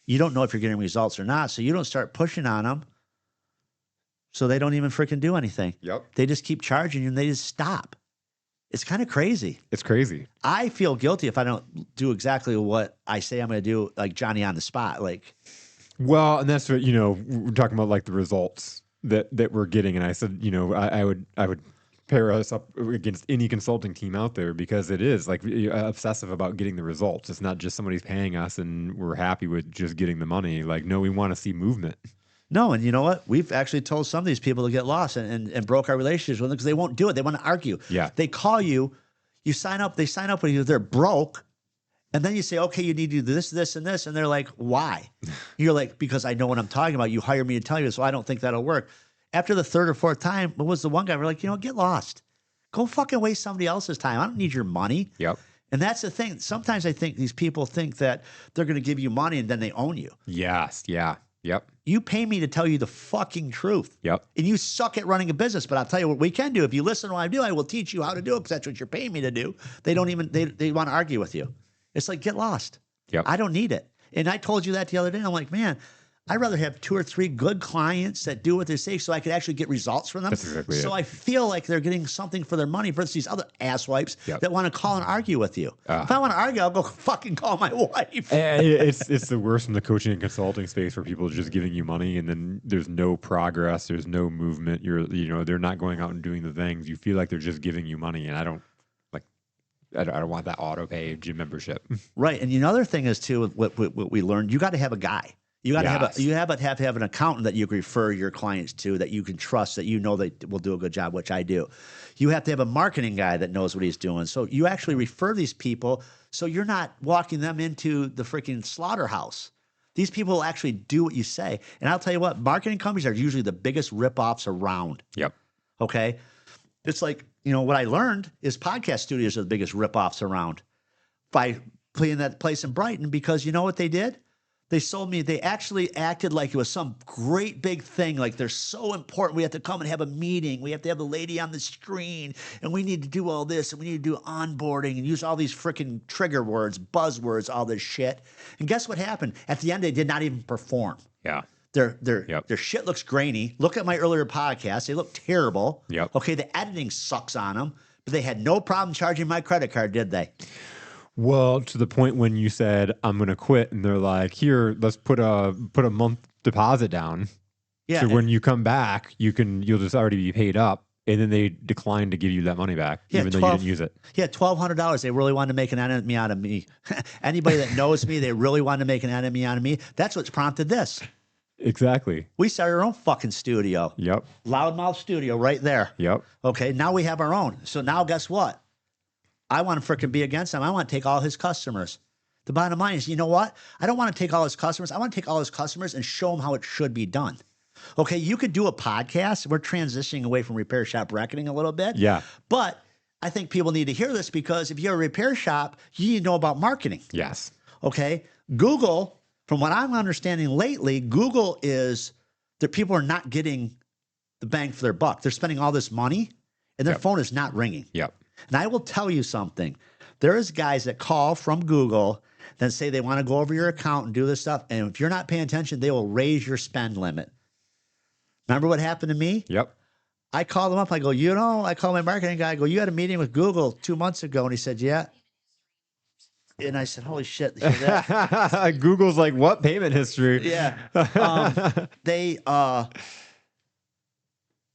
You don't know if you're getting results or not. So you don't start pushing on them. So they don't even freaking do anything. Yep. They just keep charging you and they just stop. It's kind of crazy. It's crazy. I feel guilty if I don't do exactly what I say I'm going to do, like Johnny on the spot. Like, well, and that's what, we're talking about, like the results that we're getting. And I said, I would pair us up against any consulting team out there, because it is like obsessive about getting the results. It's not just somebody's paying us and we're happy with just getting the money. Like, no, we want to see movement. no, and you know what? We've actually told some of these people to get lost and broke our relationships with them because they won't do it. They want to argue. Yeah. They call you, you sign up, they sign up with you, they're broke. And then you say, okay, you need to do this, this, and this. And they're like, why? You're like, because I know what I'm talking about. You hire me to tell you, so I don't think that'll work. After the third or fourth time, what was the one guy? We're like, get lost. Go fucking waste somebody else's time. I don't need your money. Yep. And that's the thing. Sometimes I think these people think that they're going to give you money and then they own you. Yes. Yeah. Yep. You pay me to tell you the fucking truth. Yep. And you suck at running a business. But I'll tell you what we can do. If you listen to what I do, I will teach you how to do it because that's what you're paying me to do. They don't even, they want to argue with you. It's like, get lost. Yep. I don't need it. And I told you that the other day. I'm like, man, I'd rather have 2 or 3 good clients that do what they say so I could actually get results from them. That's exactly so it. I feel like they're getting something for their money versus these other asswipes that want to call and argue with you. If I want to argue, I'll go fucking call my wife. It's the worst in the coaching and consulting space where people are just giving you money and then there's no progress, there's no movement. They're not going out and doing the things. You feel like they're just giving you money, and I don't want that auto pay gym membership. Right. And the other thing is too, what we learned, you got to have a guy. You got to have to have an accountant that you refer your clients to, that you can trust, that they will do a good job, which I do. You have to have a marketing guy that knows what he's doing. So you actually refer these people, so you're not walking them into the freaking slaughterhouse. These people will actually do what you say. And I'll tell you what, marketing companies are usually the biggest ripoffs around. Yep. Okay. It's like, what I learned is podcast studios are the biggest ripoffs around by playing that place in Brighton, because you know what they did? They sold me, they actually acted like it was some great big thing. Like they're so important. We have to come and have a meeting. We have to have the lady on the screen, and we need to do all this, and we need to do onboarding and use all these freaking trigger words, buzzwords, all this shit. And guess what happened? At the end, they did not even perform. Yeah. Their shit looks grainy. Look at my earlier podcast. They look terrible. Yep. Okay, the editing sucks on them, but they had no problem charging my credit card, did they? Well, to the point when you said, I'm going to quit, and they're like, here, let's put a month deposit down. Yeah. So when you come back, you'll just already be paid up. And then they declined to give you that money back, even though you didn't use it. Yeah, $1,200. They really wanted to make an enemy out of me. Anybody that knows me, they really wanted to make an enemy out of me. That's what's prompted this. Exactly. We started our own fucking studio. Yep. Loudmouth Studio right there. Yep. Okay, now we have our own. So now guess what? I want to freaking be against him. I want to take all his customers. The bottom line is, you know what? I don't want to take all his customers. I want to take all his customers and show them how it should be done. Okay, you could do a podcast. We're transitioning away from repair shop reckoning a little bit. Yeah. But I think people need to hear this, because if you're a repair shop, you need to know about marketing. Yes. Okay. Google, from what I'm understanding lately, Google is that people are not getting the bang for their buck. They're spending all this money and their phone is not ringing. Yep. And I will tell you something. There is guys that call from Google that say they want to go over your account and do this stuff. And if you're not paying attention, they will raise your spend limit. Remember what happened to me? Yep. I called them up. I go, I called my marketing guy. I go, you had a meeting with Google 2 months ago. And he said, yeah. And I said, holy shit. Google's like, what payment history? Yeah. They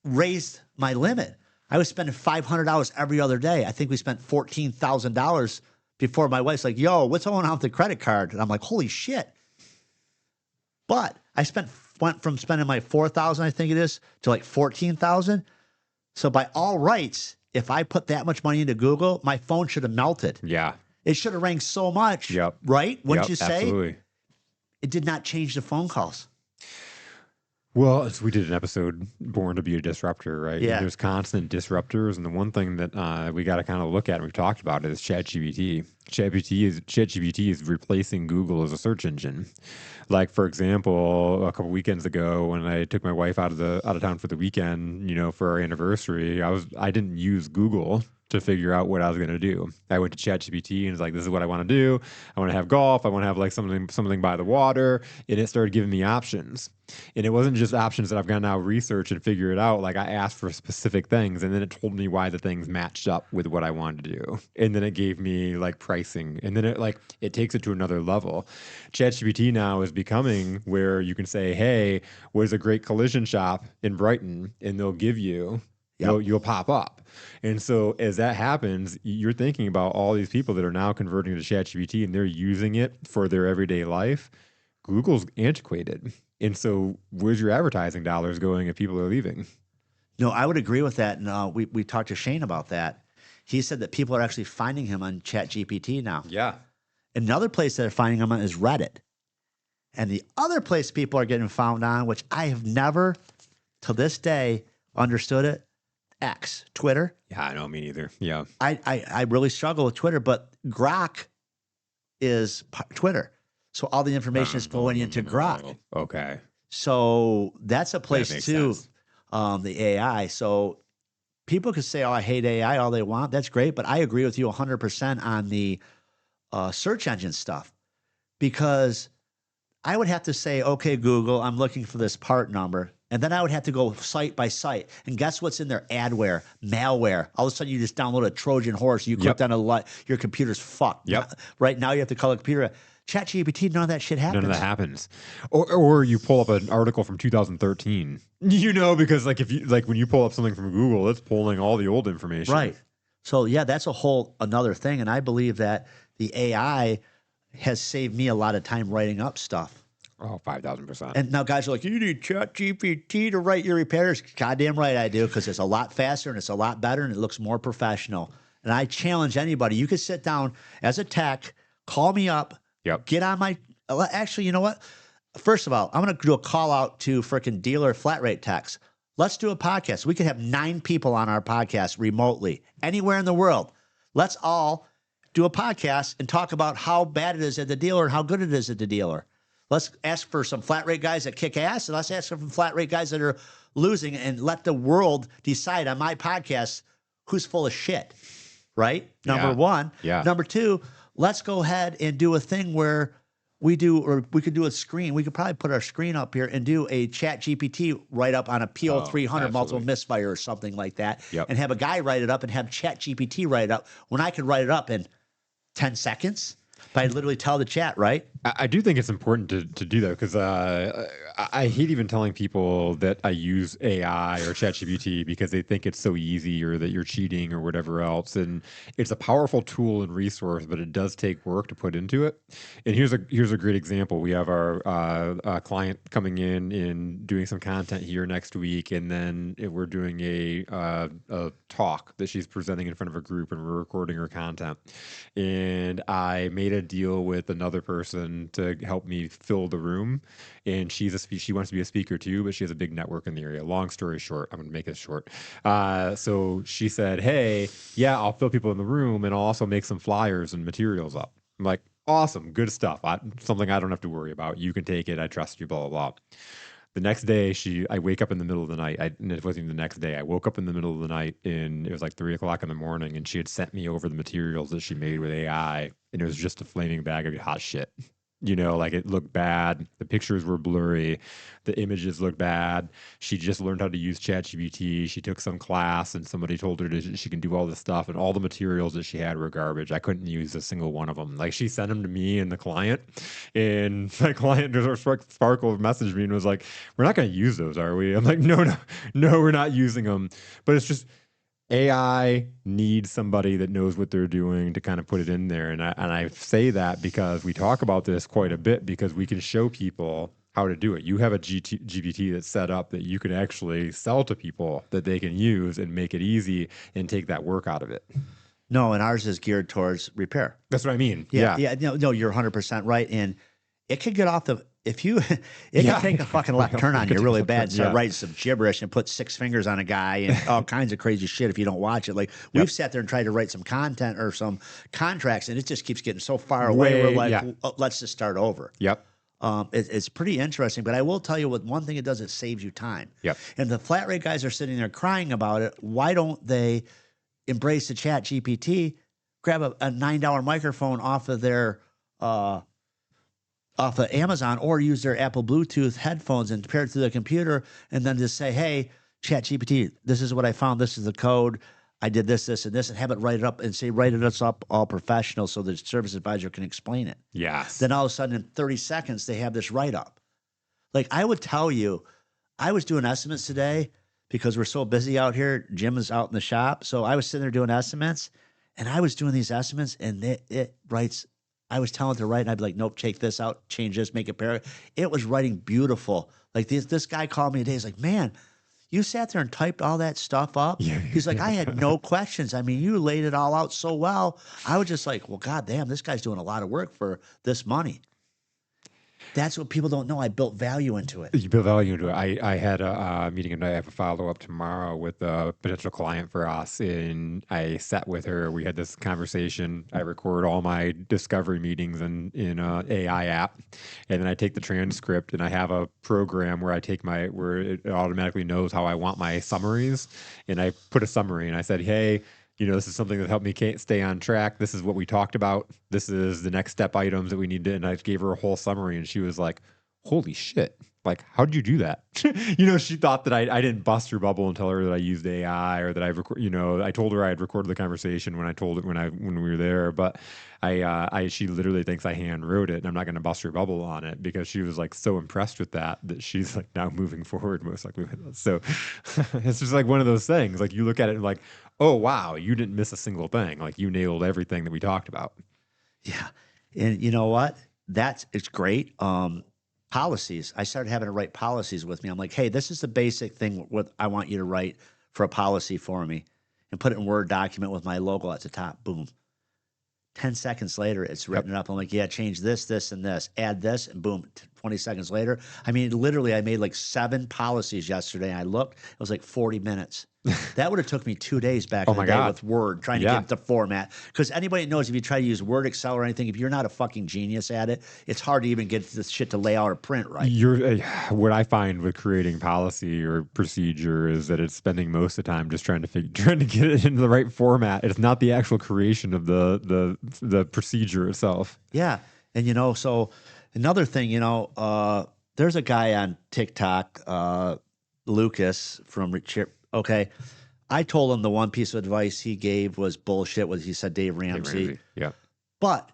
raised my limit. I was spending $500 every other day. I think we spent $14,000 before my wife's like, yo, what's going on with the credit card? And I'm like, holy shit. But I went from spending my $4,000, I think it is, to like $14,000. So by all rights, if I put that much money into Google, my phone should have melted. Yeah. It should have rang so much. Yep. Right? Wouldn't you say? Absolutely. It did not change the phone calls. Well, we did an episode, Born to be a Disruptor, right? Yeah. And there's constant disruptors. And the one thing that we got to kind of look at, and we've talked about it, is ChatGPT. ChatGPT is replacing Google as a search engine. Like, for example, a couple weekends ago, when I took my wife out of town for the weekend, for our anniversary, I didn't use Google to figure out what I was going to do. I went to ChatGPT and was like, this is what I want to do. I want to have golf. I want to have like something by the water. And it started giving me options. And it wasn't just options that I've got to now research and figure it out. Like, I asked for specific things, and then it told me why the things matched up with what I wanted to do. And then it gave me like pricing. And then it takes it to another level. ChatGPT now is becoming where you can say, hey, where's a great collision shop in Brighton? And they'll give you, you'll pop up. And so as that happens, you're thinking about all these people that are now converting to ChatGPT and they're using it for their everyday life. Google's antiquated. And so where's your advertising dollars going if people are leaving? No, I would agree with that. And we talked to Shane about that. He said that people are actually finding him on ChatGPT now. Yeah. Another place that are finding him on is Reddit. And the other place people are getting found on, which I have never, to this day, understood it, X, Twitter. Yeah, I know, me neither. Yeah. I really struggle with Twitter, but Grok is Twitter. So all the information is going into Grok. Okay. So that's a place too, the AI. So people could say, oh, I hate AI all they want. That's great. But I agree with you 100% on the search engine stuff, because I would have to say, okay, Google, I'm looking for this part number. And then I would have to go site by site. And guess what's in there? Adware, malware. All of a sudden, you just download a Trojan horse. You click on a light, your computer's fucked. Yep. Right now, you have to call a computer. ChatGPT, none of that shit happens. None of that happens. Or you pull up an article from 2013. Because when you pull up something from Google, it's pulling all the old information. Right. So yeah, that's a whole another thing. And I believe that the AI has saved me a lot of time writing up stuff. Oh, 5,000%. And now guys are like, you need ChatGPT to write your repairs. Goddamn right I do, because it's a lot faster and it's a lot better and it looks more professional. And I challenge anybody. You could sit down as a tech, call me up, get on my – actually, you know what? First of all, I'm going to do a call out to freaking dealer flat rate techs. Let's do a podcast. We could have 9 people on our podcast remotely, anywhere in the world. Let's all do a podcast and talk about how bad it is at the dealer and how good it is at the dealer. Let's ask for some flat rate guys that kick ass, and let's ask for some flat rate guys that are losing, and let the world decide on my podcast who's full of shit, right? Number one. Yeah. Number two, let's go ahead and do a thing where we could do a screen. We could probably put our screen up here and do a ChatGPT write up on a PO300 multiple misfire or something like that, and have a guy write it up and have ChatGPT write it up when I could write it up in 10 seconds. But I literally tell the chat, right? I do think it's important to do that, because I hate even telling people that I use AI or ChatGPT because they think it's so easy or that you're cheating or whatever else. And it's a powerful tool and resource, but it does take work to put into it. And here's a great example. We have our client coming in and doing some content here next week, and then we're doing a talk that she's presenting in front of a group, and we're recording her content. And I made a deal with another person to help me fill the room, and she wants to be a speaker too, but she has a big network in the area. Long story short, I'm going to make it short. So she said, hey, yeah, I'll fill people in the room, and I'll also make some flyers and materials up. I'm like, awesome, good stuff. Something I don't have to worry about. You can take it. I trust you, blah, blah, blah. The next day, I wake up in the middle of the night. And it wasn't even the next day. I woke up in the middle of the night, and it was like 3 o'clock in the morning, and she had sent me over the materials that she made with AI, and it was just a flaming bag of hot shit. It looked bad. The pictures were blurry. The images looked bad. She just learned how to use ChatGPT. She took some class, and somebody told her she can do all this stuff, and all the materials that she had were garbage. I couldn't use a single one of them. Like, she sent them to me and the client, and my client, Sparkle, messaged me and was like, we're not going to use those, are we? I'm like, no, we're not using them. But it's just, AI needs somebody that knows what they're doing to kind of put it in there. And I say that because we talk about this quite a bit, because we can show people how to do it. You have a GPT that's set up that you can actually sell to people that they can use and make it easy and take that work out of it. No, and ours is geared towards repair. That's what I mean. Yeah. No, you're 100% right. And it could get off if you, it can take a fucking left turn on you really bad and start Yeah. writing some gibberish and put 6 fingers on a guy and all kinds of crazy shit if you don't watch it. Like we've sat there and tried to write some content or some contracts, and it just keeps getting so far away. We're like, let's just start over. Yep. It's pretty interesting, but I will tell you what one thing it does, it saves you time. Yep. And the flat rate guys are sitting there crying about it. Why don't they embrace the Chat GPT, grab a $9 microphone off of their off of Amazon, or use their Apple Bluetooth headphones and pair it to the computer, and then just say, hey, Chat GPT, this is what I found. This is the code. I did this, this, and this, and have it write it up and say, write it up all professional so the service advisor can explain it. Yes. Then all of a sudden in 30 seconds, they have this write up. Like I would tell you, I was doing estimates today because we're so busy out here. Jim is out in the shop. So I was sitting there doing estimates, and I was doing these estimates, and it writes, I was telling it to write, and I'd be like, nope, take this out, change this, make it paragraph. It was writing beautiful. Like this guy called me today. He's like, man, you sat there and typed all that stuff up. Yeah. He's like, I had no questions. I mean, you laid it all out so well. I was just like, well, goddamn, this guy's doing a lot of work for this money. That's what people don't know. I built value into it. You build value into it. I had a meeting and I have a follow-up tomorrow with a potential client for us, and I sat with her. We had this conversation. I record all my discovery meetings in an AI app, and then I take the transcript, and I have a program where where it automatically knows how I want my summaries, and I put a summary, and I said, hey, this is something that helped me stay on track. This is what we talked about. This is the next step items that we need to, and I gave her a whole summary, and she was like, holy shit. Like, how'd you do that? She thought that I didn't bust her bubble and tell her that I used AI or that I told her I had recorded the conversation when we were there, but she literally thinks I hand wrote it, and I'm not going to bust her bubble on it because she was like so impressed with that she's like now moving forward most likely with us. So it's just like one of those things. Like you look at it and like, oh wow, you didn't miss a single thing. Like you nailed everything that we talked about. Yeah. And you know what? It's great. Policies. I started having to write policies with me. I'm like, hey, this is the basic thing what I want you to write for a policy for me, and put it in Word document with my logo at the top. Boom. 10 seconds later, it's written up. I'm like, yeah, change this, this, and this. Add this, and boom, 20 seconds later. I mean, literally, I made like 7 policies yesterday. I looked. It was like 40 minutes. That would have took me 2 days back in the day with Word, trying to get the format. Because anybody knows if you try to use Word, Excel, or anything, if you're not a fucking genius at it, it's hard to even get this shit to lay out or print right. What I find with creating policy or procedure is that it's spending most of the time just trying to get it into the right format. It's not the actual creation of the procedure itself. Yeah, and so another thing, there's a guy on TikTok, Lucas from Richard. Okay. I told him the one piece of advice he gave was bullshit, he said Dave Ramsey. Yeah. But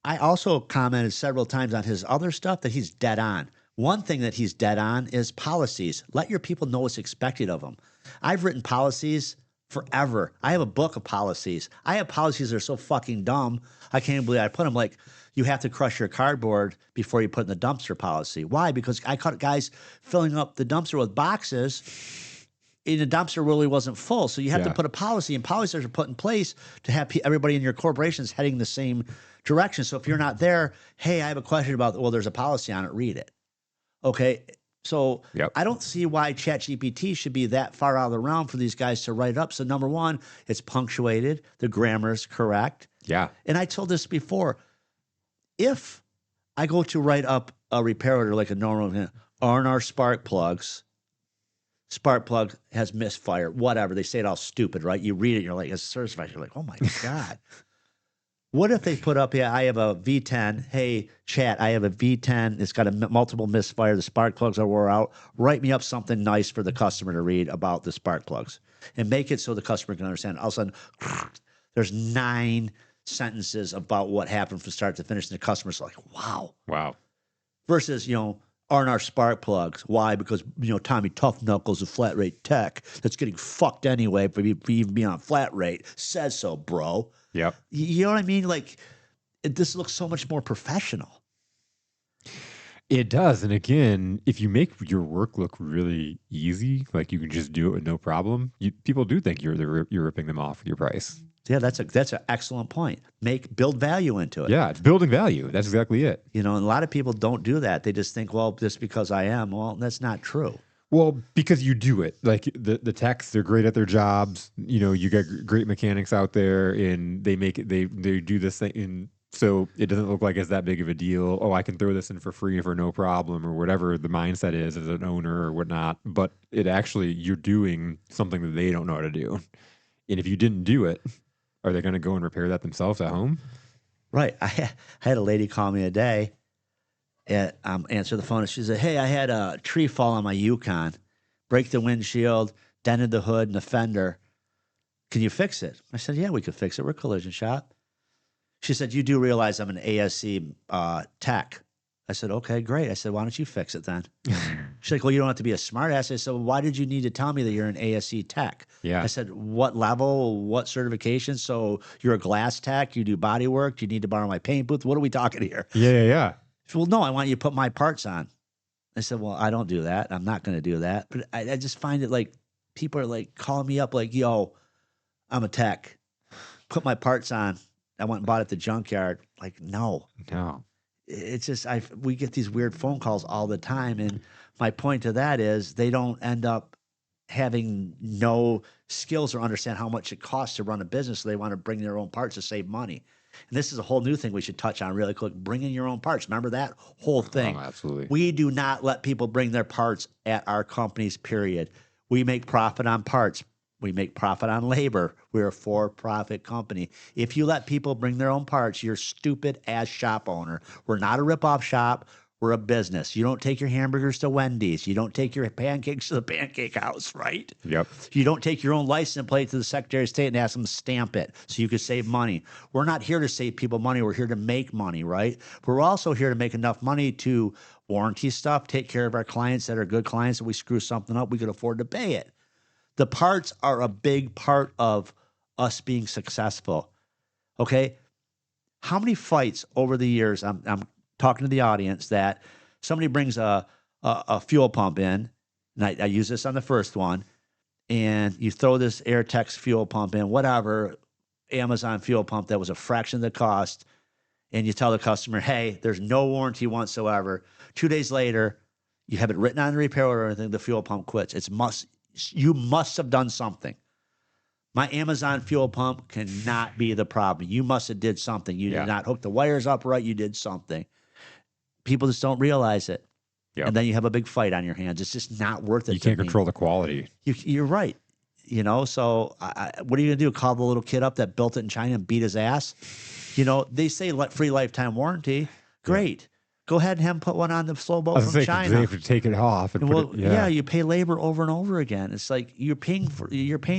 I also commented several times on his other stuff that he's dead on. One thing that he's dead on is policies. Let your people know what's expected of them. I've written policies forever. I have a book of policies. I have policies that are so fucking dumb, I can't believe I put them like, you have to crush your cardboard before you put in the dumpster policy. Why? Because I caught guys filling up the dumpster with boxes, and the dumpster really wasn't full. So you have to put a policy, and policies are put in place to have everybody in your corporations heading the same direction. So if you're not there, hey, I have a question about, well, there's a policy on it, read it. Okay. So I don't see why ChatGPT should be that far out of the realm for these guys to write it up. So number one, it's punctuated. The grammar is correct. Yeah. And I told this before. If I go to write up a repair order like a normal, aren't our spark plug has misfire, whatever. They say it all stupid, right? You read it, you're like, as a service advisor, you're like, oh my God. What if they put up, I have a V10. Hey, chat, I have a V10. It's got multiple misfire. The spark plugs are wore out. Write me up something nice for the customer to read about the spark plugs and make it so the customer can understand. All of a sudden, there's 9 sentences about what happened from start to finish. And the customer's like, wow. Wow. Versus, aren't our spark plugs? Why? Because, Tommy Tough Knuckles, a flat rate tech that's getting fucked anyway for even being on flat rate, says so, bro. Yep. You know what I mean? Like, this looks so much more professional. It does. And again, if you make your work look really easy, like you can just do it with no problem, people do think you're ripping them off with your price. Yeah, that's an excellent point. Build value into it. Yeah, it's building value. That's exactly it. You know, and a lot of people don't do that. They just think, well, just because I am. Well, that's not true. Well, because you do it. Like the techs, they're great at their jobs. You know, you got great mechanics out there, and they make it. They do this thing, and so it doesn't look like it's that big of a deal. Oh, I can throw this in for free for no problem, or whatever the mindset is as an owner or whatnot. But it actually, you're doing something that they don't know how to do, and if you didn't do it, are they going to go and repair that themselves at home? Right. I had a lady call me a day and answer the phone. And she said, "Hey, I had a tree fall on my Yukon, break the windshield, dented the hood and the fender. Can you fix it?" I said, "Yeah, we could fix it. We're a collision shop." She said, "You do realize I'm an ASC tech." I said, "Okay, great." I said, "Why don't you fix it then?" She's like, "Well, you don't have to be a smart ass." I said, "Well, why did you need to tell me that you're an ASC tech?" Yeah. I said, "What level? What certification? So you're a glass tech? You do body work? Do you need to borrow my paint booth? What are we talking here?" Yeah. She said, "Well, no, I want you to put my parts on." I said, "Well, I don't do that. I'm not going to do that." But I just find it like people are like calling me up like, "Yo, I'm a tech. Put my parts on. I went and bought it at the junkyard." Like, no. No. It's just we get these weird phone calls all the time, and my point to that is they don't end up having no skills or understand how much it costs to run a business. So they want to bring their own parts to save money. And this is a whole new thing we should touch on really quick. Bringing your own parts. Remember that whole thing? Oh, absolutely. We do not let people bring their parts at our companies, period. We make profit on parts. We make profit on labor. We're a for-profit company. If you let people bring their own parts, you're stupid ass shop owner. We're not a rip-off shop. We're a business. You don't take your hamburgers to Wendy's. You don't take your pancakes to the pancake house, right? Yep. You don't take your own license plate to the Secretary of State and ask them to stamp it so you can save money. We're not here to save people money. We're here to make money, right? We're also here to make enough money to warranty stuff, take care of our clients that are good clients. If we screw something up, we could afford to pay it. The parts are a big part of us being successful. Okay. How many fights over the years, I'm talking to the audience, that somebody brings a fuel pump in, and I use this on the first one, and you throw this Airtex fuel pump in, whatever, Amazon fuel pump that was a fraction of the cost, and you tell the customer, "Hey, there's no warranty whatsoever." 2 days later, you have it written on the repair order or anything, the fuel pump quits. You must have done something. My Amazon fuel pump cannot be the problem. You must have did something. You did not hook the wires up right. You did something. People just don't realize it. Yep. And then you have a big fight on your hands. It's just not worth it. You can't control the quality. You're right. You know, so what are you going to do? Call the little kid up that built it in China and beat his ass? You know, they say free lifetime warranty. Great. Yeah. Go ahead and have him put one on the slow boat from China. They have to take it off. And you pay labor over and over again. It's like you're paying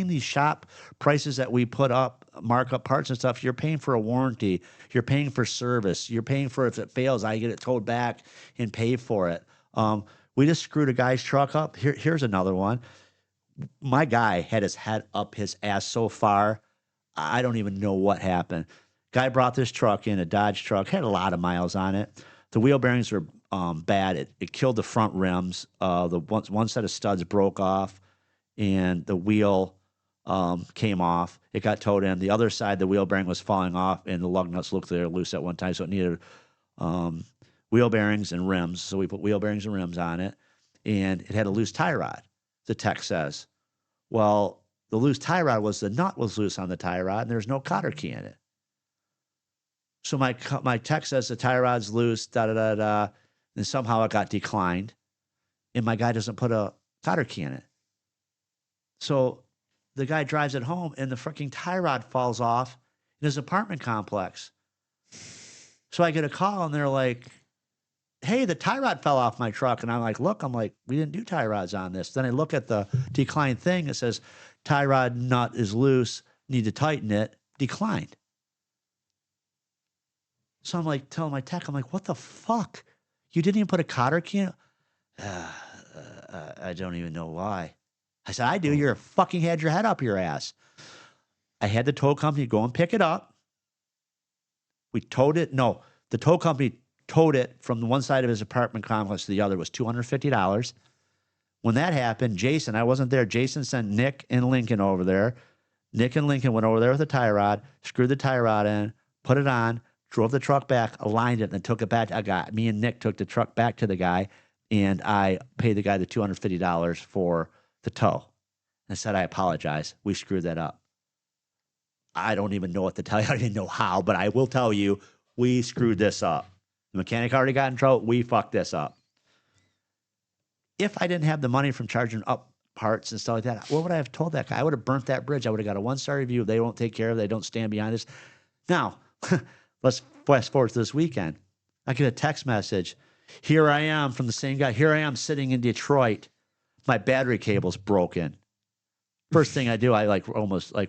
these shop prices that we put up, markup parts and stuff. You're paying for a warranty. You're paying for service. You're paying for, if it fails, I get it towed back and pay for it. We just screwed a guy's truck up. Here's another one. My guy had his head up his ass so far, I don't even know what happened. Guy brought this truck in, a Dodge truck, had a lot of miles on it. The wheel bearings were bad. It killed the front rims. The one set of studs broke off, and the wheel came off. It got towed in. The other side, the wheel bearing was falling off, and the lug nuts looked there loose at one time, so it needed wheel bearings and rims. So we put wheel bearings and rims on it, and it had a loose tie rod, the tech says. Well, the loose tie rod the nut was loose on the tie rod, and there's no cotter key in it. So my tech says the tie rod's loose, and somehow it got declined, and my guy doesn't put a cotter key in it. So the guy drives it home, and the freaking tie rod falls off in his apartment complex. So I get a call, and they're like, "Hey, the tie rod fell off my truck." And I'm like, we didn't do tie rods on this. Then I look at the declined thing. It says, tie rod nut is loose, need to tighten it, declined. So I'm like, telling my tech, I'm like, "What the fuck? You didn't even put a cotter key in?" I don't even know why. I said, "I do. You're fucking had your head up your ass." I had the tow company go and pick it up. We towed it. No, the tow company towed it from the one side of his apartment complex to the other. It was $250. When that happened, Jason, I wasn't there. Jason sent Nick and Lincoln over there. Nick and Lincoln went over there with a tie rod, screwed the tie rod in, put it on, drove the truck back, aligned it, and then took it back. Me and Nick took the truck back to the guy, and I paid the guy the $250 for the tow. I said, I apologize. We screwed that up. I don't even know what to tell you. I didn't know how, but I will tell you, we screwed this up. The mechanic already got in trouble. We fucked this up. If I didn't have the money from charging up parts and stuff like that, what would I have told that guy? I would have burnt that bridge. I would have got a 1-star review. They won't take care of it. They don't stand behind us. Now, let's fast forward to this weekend. I get a text message. Here I am from the same guy. Here I am sitting in Detroit. My battery cable's broken. First thing I do, I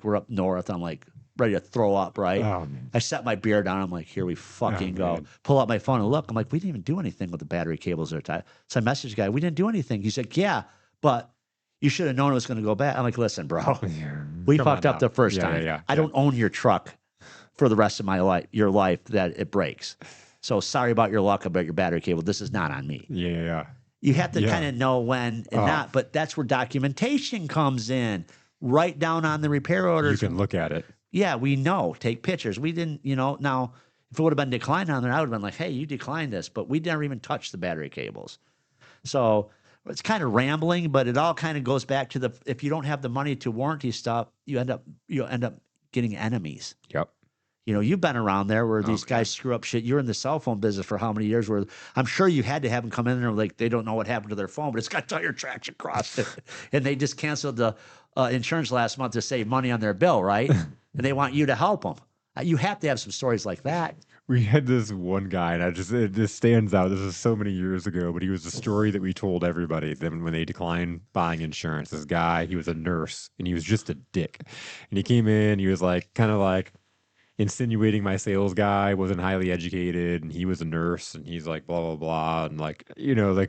we're up north. I'm like ready to throw up, right? Oh, I set my beer down. I'm like, here we fucking go. man. Pull out my phone and look. I'm like, we didn't even do anything with the battery cables there. So I messaged the guy, we didn't do anything. He's like, yeah, but you should have known it was going to go bad. I'm like, listen, bro, we Come fucked on up now. the first Yeah, time. yeah, I don't own your truck for the rest of my life, your life, that it breaks. So sorry about your luck about your battery cable. This is not on me. Yeah. You have to Yeah. kind of know when and not, but that's where documentation comes in. Write down on the repair orders. You can look at it. Yeah, we know. Take pictures. We didn't, now, if it would have been declined on there, I would have been like, hey, you declined this, but we never even touched the battery cables. So it's kind of rambling, but it all kind of goes back to if you don't have the money to warranty stuff, you end up getting enemies. Yep. You've been around there where these guys screw up shit. You're in the cell phone business for how many years? Where I'm sure you had to have them come in there like they don't know what happened to their phone, but it's got tire tracks across it, and they just canceled the insurance last month to save money on their bill, right? And they want you to help them. You have to have some stories like that. We had this one guy, and it just stands out. This is so many years ago, but he was the story that we told everybody then when they declined buying insurance. This guy, he was a nurse, and he was just a dick. And he came in, he was kind of insinuating my sales guy wasn't highly educated, and he was a nurse, and he's like blah blah blah, and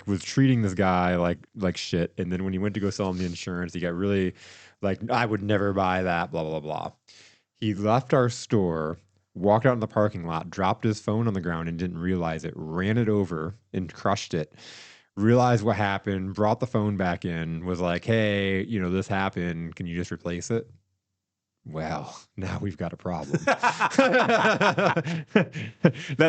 was treating this guy like shit. And then when he went to go sell him the insurance, he got really I would never buy that, blah blah blah. He left our store, walked out in the parking lot, dropped his phone on the ground and didn't realize it, ran it over and crushed it. Realized what happened, brought the phone back in, was like, hey, this happened, can you just replace it? Well, now we've got a problem. That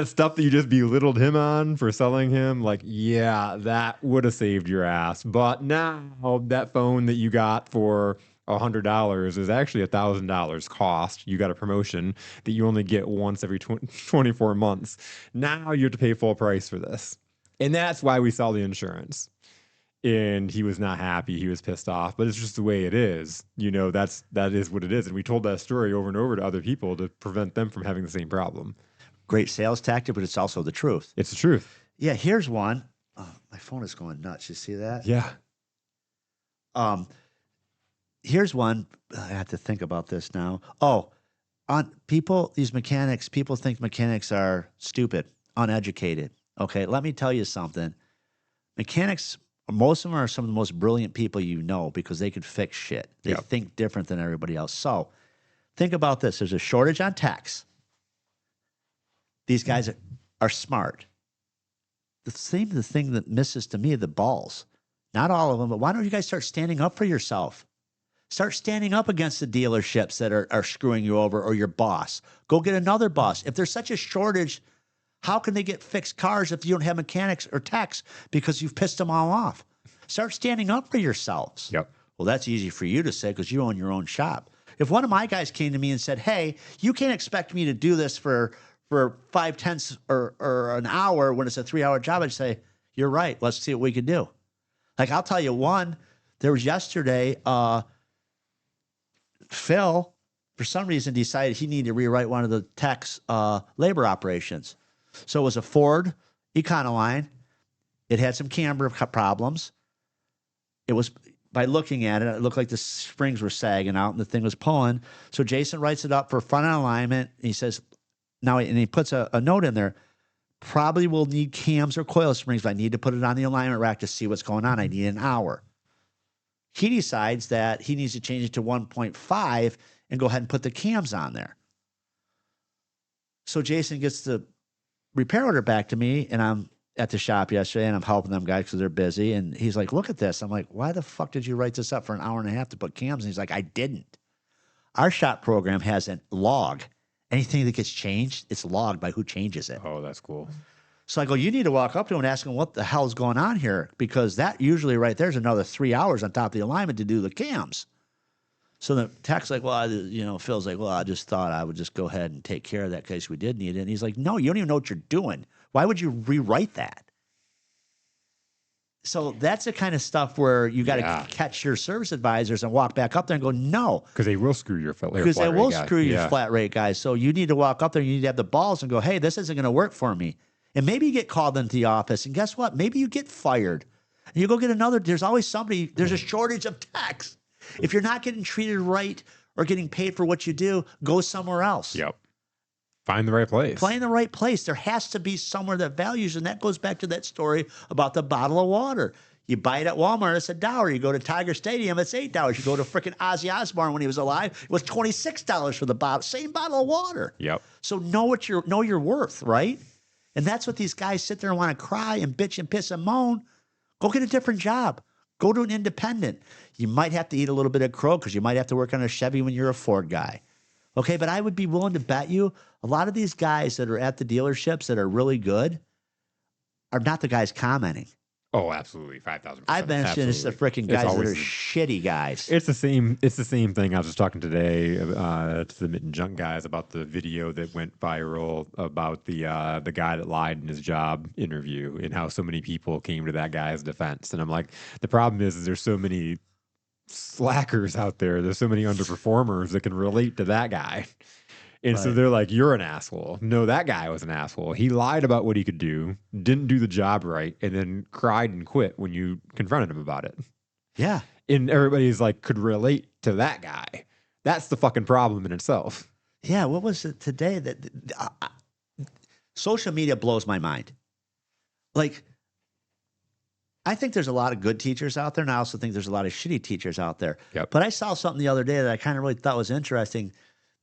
stuff that you just belittled him on for selling him, that would have saved your ass. But now that phone that you got for $100 is actually $1,000 cost. You got a promotion that you only get once every 24 months. Now you have to pay full price for this. And that's why we sell the insurance. And he was not happy. He was pissed off, but it's just the way it is. That is what it is. And we told that story over and over to other people to prevent them from having the same problem. Great sales tactic, but it's also the truth. It's the truth. Yeah, here's one. Oh, my phone is going nuts. You see that? Yeah. Here's one. I have to think about this now. These mechanics, people think mechanics are stupid, uneducated. Okay, let me tell you something. Mechanics, most of them are some of the most brilliant people because they can fix shit. They think different than everybody else. So think about this. There's a shortage on techs. These guys are smart. The thing that misses to me, the balls. Not all of them, but why don't you guys start standing up for yourself? Start standing up against the dealerships that are screwing you over or your boss. Go get another boss. If there's such a shortage, how can they get fixed cars if you don't have mechanics or techs because you've pissed them all off? Start standing up for yourselves. Yep. Well, that's easy for you to say because you own your own shop. If one of my guys came to me and said, hey, you can't expect me to do this for 5/10 or an hour when it's a 3-hour job, I'd say, you're right. Let's see what we can do. I'll tell you one. There was yesterday, Phil, for some reason, decided he needed to rewrite one of the tech's labor operations. So it was a Ford Econoline. It had some camber problems. It was, by looking at it, it looked like the springs were sagging out and the thing was pulling. So Jason writes it up for front end alignment. And he says, and he puts a note in there, probably will need cams or coil springs, but I need to put it on the alignment rack to see what's going on. I need an hour. He decides that he needs to change it to 1.5 and go ahead and put the cams on there. So Jason gets the repair order back to me, and I'm at the shop yesterday, and I'm helping them guys because they're busy. And he's like, "Look at this." I'm like, "Why the fuck did you write this up for an hour and a half to put cams?" And he's like, "I didn't. Our shop program has a log. Anything that gets changed, it's logged by who changes it." Oh, that's cool. So I go, "You need to walk up to him and ask him what the hell's going on here, because that usually right there's another 3 hours on top of the alignment to do the cams." So the tech's like, "Well, Phil's like, well, I just thought I would just go ahead and take care of that in case we did need it." And he's like, "No, you don't even know what you're doing. Why would you rewrite that?" So that's the kind of stuff where you got to catch your service advisors and walk back up there and go, "No." Because they will screw your flat rate. Because they will screw your flat rate guys. So you need to walk up there and you need to have the balls and go, "Hey, this isn't going to work for me." And maybe you get called into the office, and guess what? Maybe you get fired. And you go get another. There's always somebody, there's a shortage of techs. If you're not getting treated right or getting paid for what you do, go somewhere else. Yep. Find the right place. Find the right place. There has to be somewhere that values, and that goes back to that story about the bottle of water. You buy it at Walmart, it's $1. You go to Tiger Stadium, it's $8. You go to freaking Ozzy Osbourne when he was alive, it was $26 for the bottle, same bottle of water. Yep. So know your worth, right? And that's what these guys sit there and want to cry and bitch and piss and moan. Go get a different job. Go to an independent. You might have to eat a little bit of crow because you might have to work on a Chevy when you're a Ford guy. Okay, but I would be willing to bet you a lot of these guys that are at the dealerships that are really good are not the guys commenting. Oh, absolutely, 5,000%. I mentioned it's the freaking guys that are shitty guys. It's the same thing. I was just talking today to the Mitten Junk guys about the video that went viral about the guy that lied in his job interview and how so many people came to that guy's defense. And I'm like, the problem is there's so many slackers out there. There's so many underperformers that can relate to that guy. And so they're like, "You're an asshole." No, that guy was an asshole. He lied about what he could do, didn't do the job right, and then cried and quit when you confronted him about it. Yeah. And everybody's like, could relate to that guy. That's the fucking problem in itself. Yeah. What was it today that social media blows my mind? Like, I think there's a lot of good teachers out there, and I also think there's a lot of shitty teachers out there. Yep. But I saw something the other day that I kind of really thought was interesting.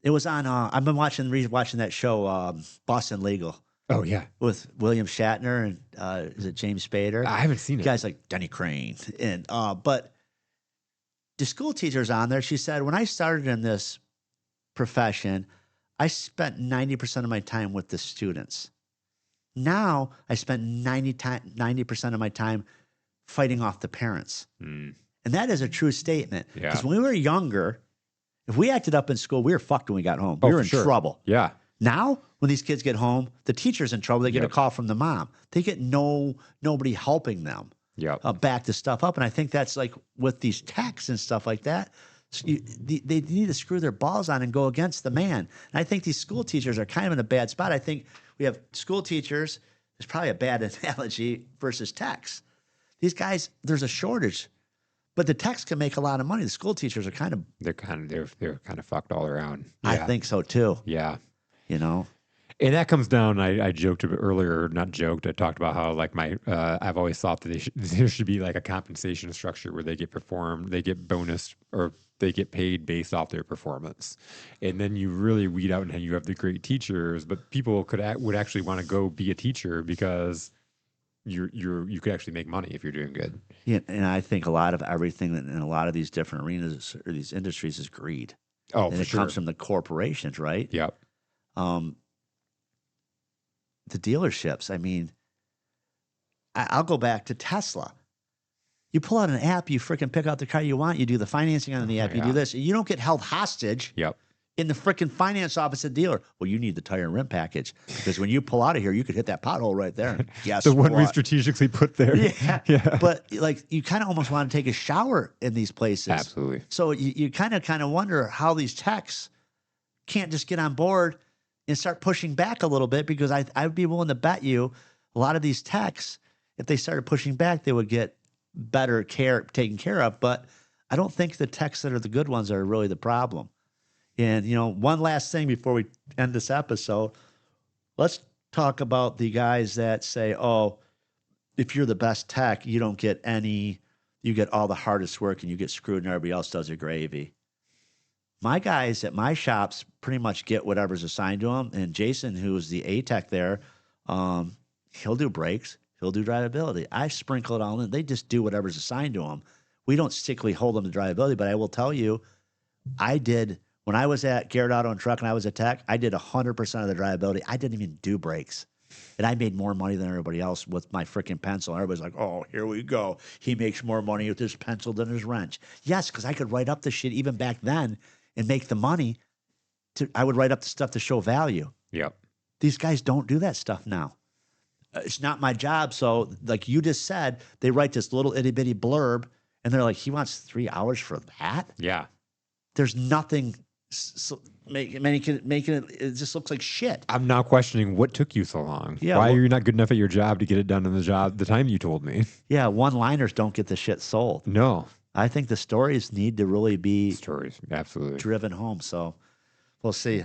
It was on. I've been watching that show, Boston Legal. Oh yeah, with William Shatner and is it James Spader? I haven't seen it. Guys like Denny Crane and but the school teachers on there. She said, when I started in this profession, I spent 90% of my time with the students. Now I spend 90% of my time fighting off the parents, and that is a true statement. Because when we were younger, if we acted up in school, we were fucked when we got home. We were in trouble. Yeah. Now, when these kids get home, the teacher's in trouble. They get a call from the mom. They get nobody helping them back the stuff up. And I think that's like with these techs and stuff like that. So they need to screw their balls on and go against the man. And I think these school teachers are kind of in a bad spot. I think we have school teachers. There's probably a bad analogy versus techs. These guys, there's a shortage. But the techs can make a lot of money. The school teachers are they're kind of fucked all around. Yeah. I think so too. Yeah. And that comes down. I joked a bit earlier, not joked. I talked about how like I've always thought that there should be like a compensation structure where they get bonus or they get paid based off their performance, and then you really weed out and you have the great teachers. But people would actually want to go be a teacher because you could actually make money if you're doing good. Yeah, and I think a lot of everything in a lot of these different arenas or these industries is greed. Oh, and it comes from the corporations, right? Yep. The dealerships. I mean, I'll go back to Tesla. You pull out an app, you freaking pick out the car you want, you do the financing on the app, you do this. You don't get held hostage. Yep. In the freaking finance office at the dealer. Well, you need the tire and rim package because when you pull out of here, you could hit that pothole right there. Guess the one what? we strategically put there. Yeah. But like, you kind of almost want to take a shower in these places. Absolutely. So you kind of wonder how these techs can't just get on board and start pushing back a little bit, because I'd be willing to bet you a lot of these techs, if they started pushing back, they would get better care taken care of. But I don't think the techs that are the good ones are really the problem. And, one last thing before we end this episode, let's talk about the guys that say, oh, if you're the best tech, you don't get you get all the hardest work and you get screwed and everybody else does your gravy. My guys at my shops pretty much get whatever's assigned to them. And Jason, who is the A tech there, He'll do brakes. He'll do drivability. I sprinkle it all in. They just do whatever's assigned to them. We don't strictly hold them to drivability, but I will tell you, I did when I was at Garrett Auto and Truck and I was at Tech, I did 100% of the drivability. I didn't even do brakes. And I made more money than everybody else with my freaking pencil. Everybody's like, oh, here we go. He makes more money with his pencil than his wrench. Yes, because I could write up the shit even back then and make the money. I would write up the stuff to show value. Yep. These guys don't do that stuff now. It's not my job. So, like you just said, they write this little itty bitty blurb and they're like, he wants 3 hours for that? Yeah. There's nothing making it just looks like shit. I'm now questioning what took you so long. Yeah, Why are you not good enough at your job to get it done in the time you told me? Yeah, one-liners don't get the shit sold. No. I think the stories need to really be Stories, absolutely. driven home. So we'll see.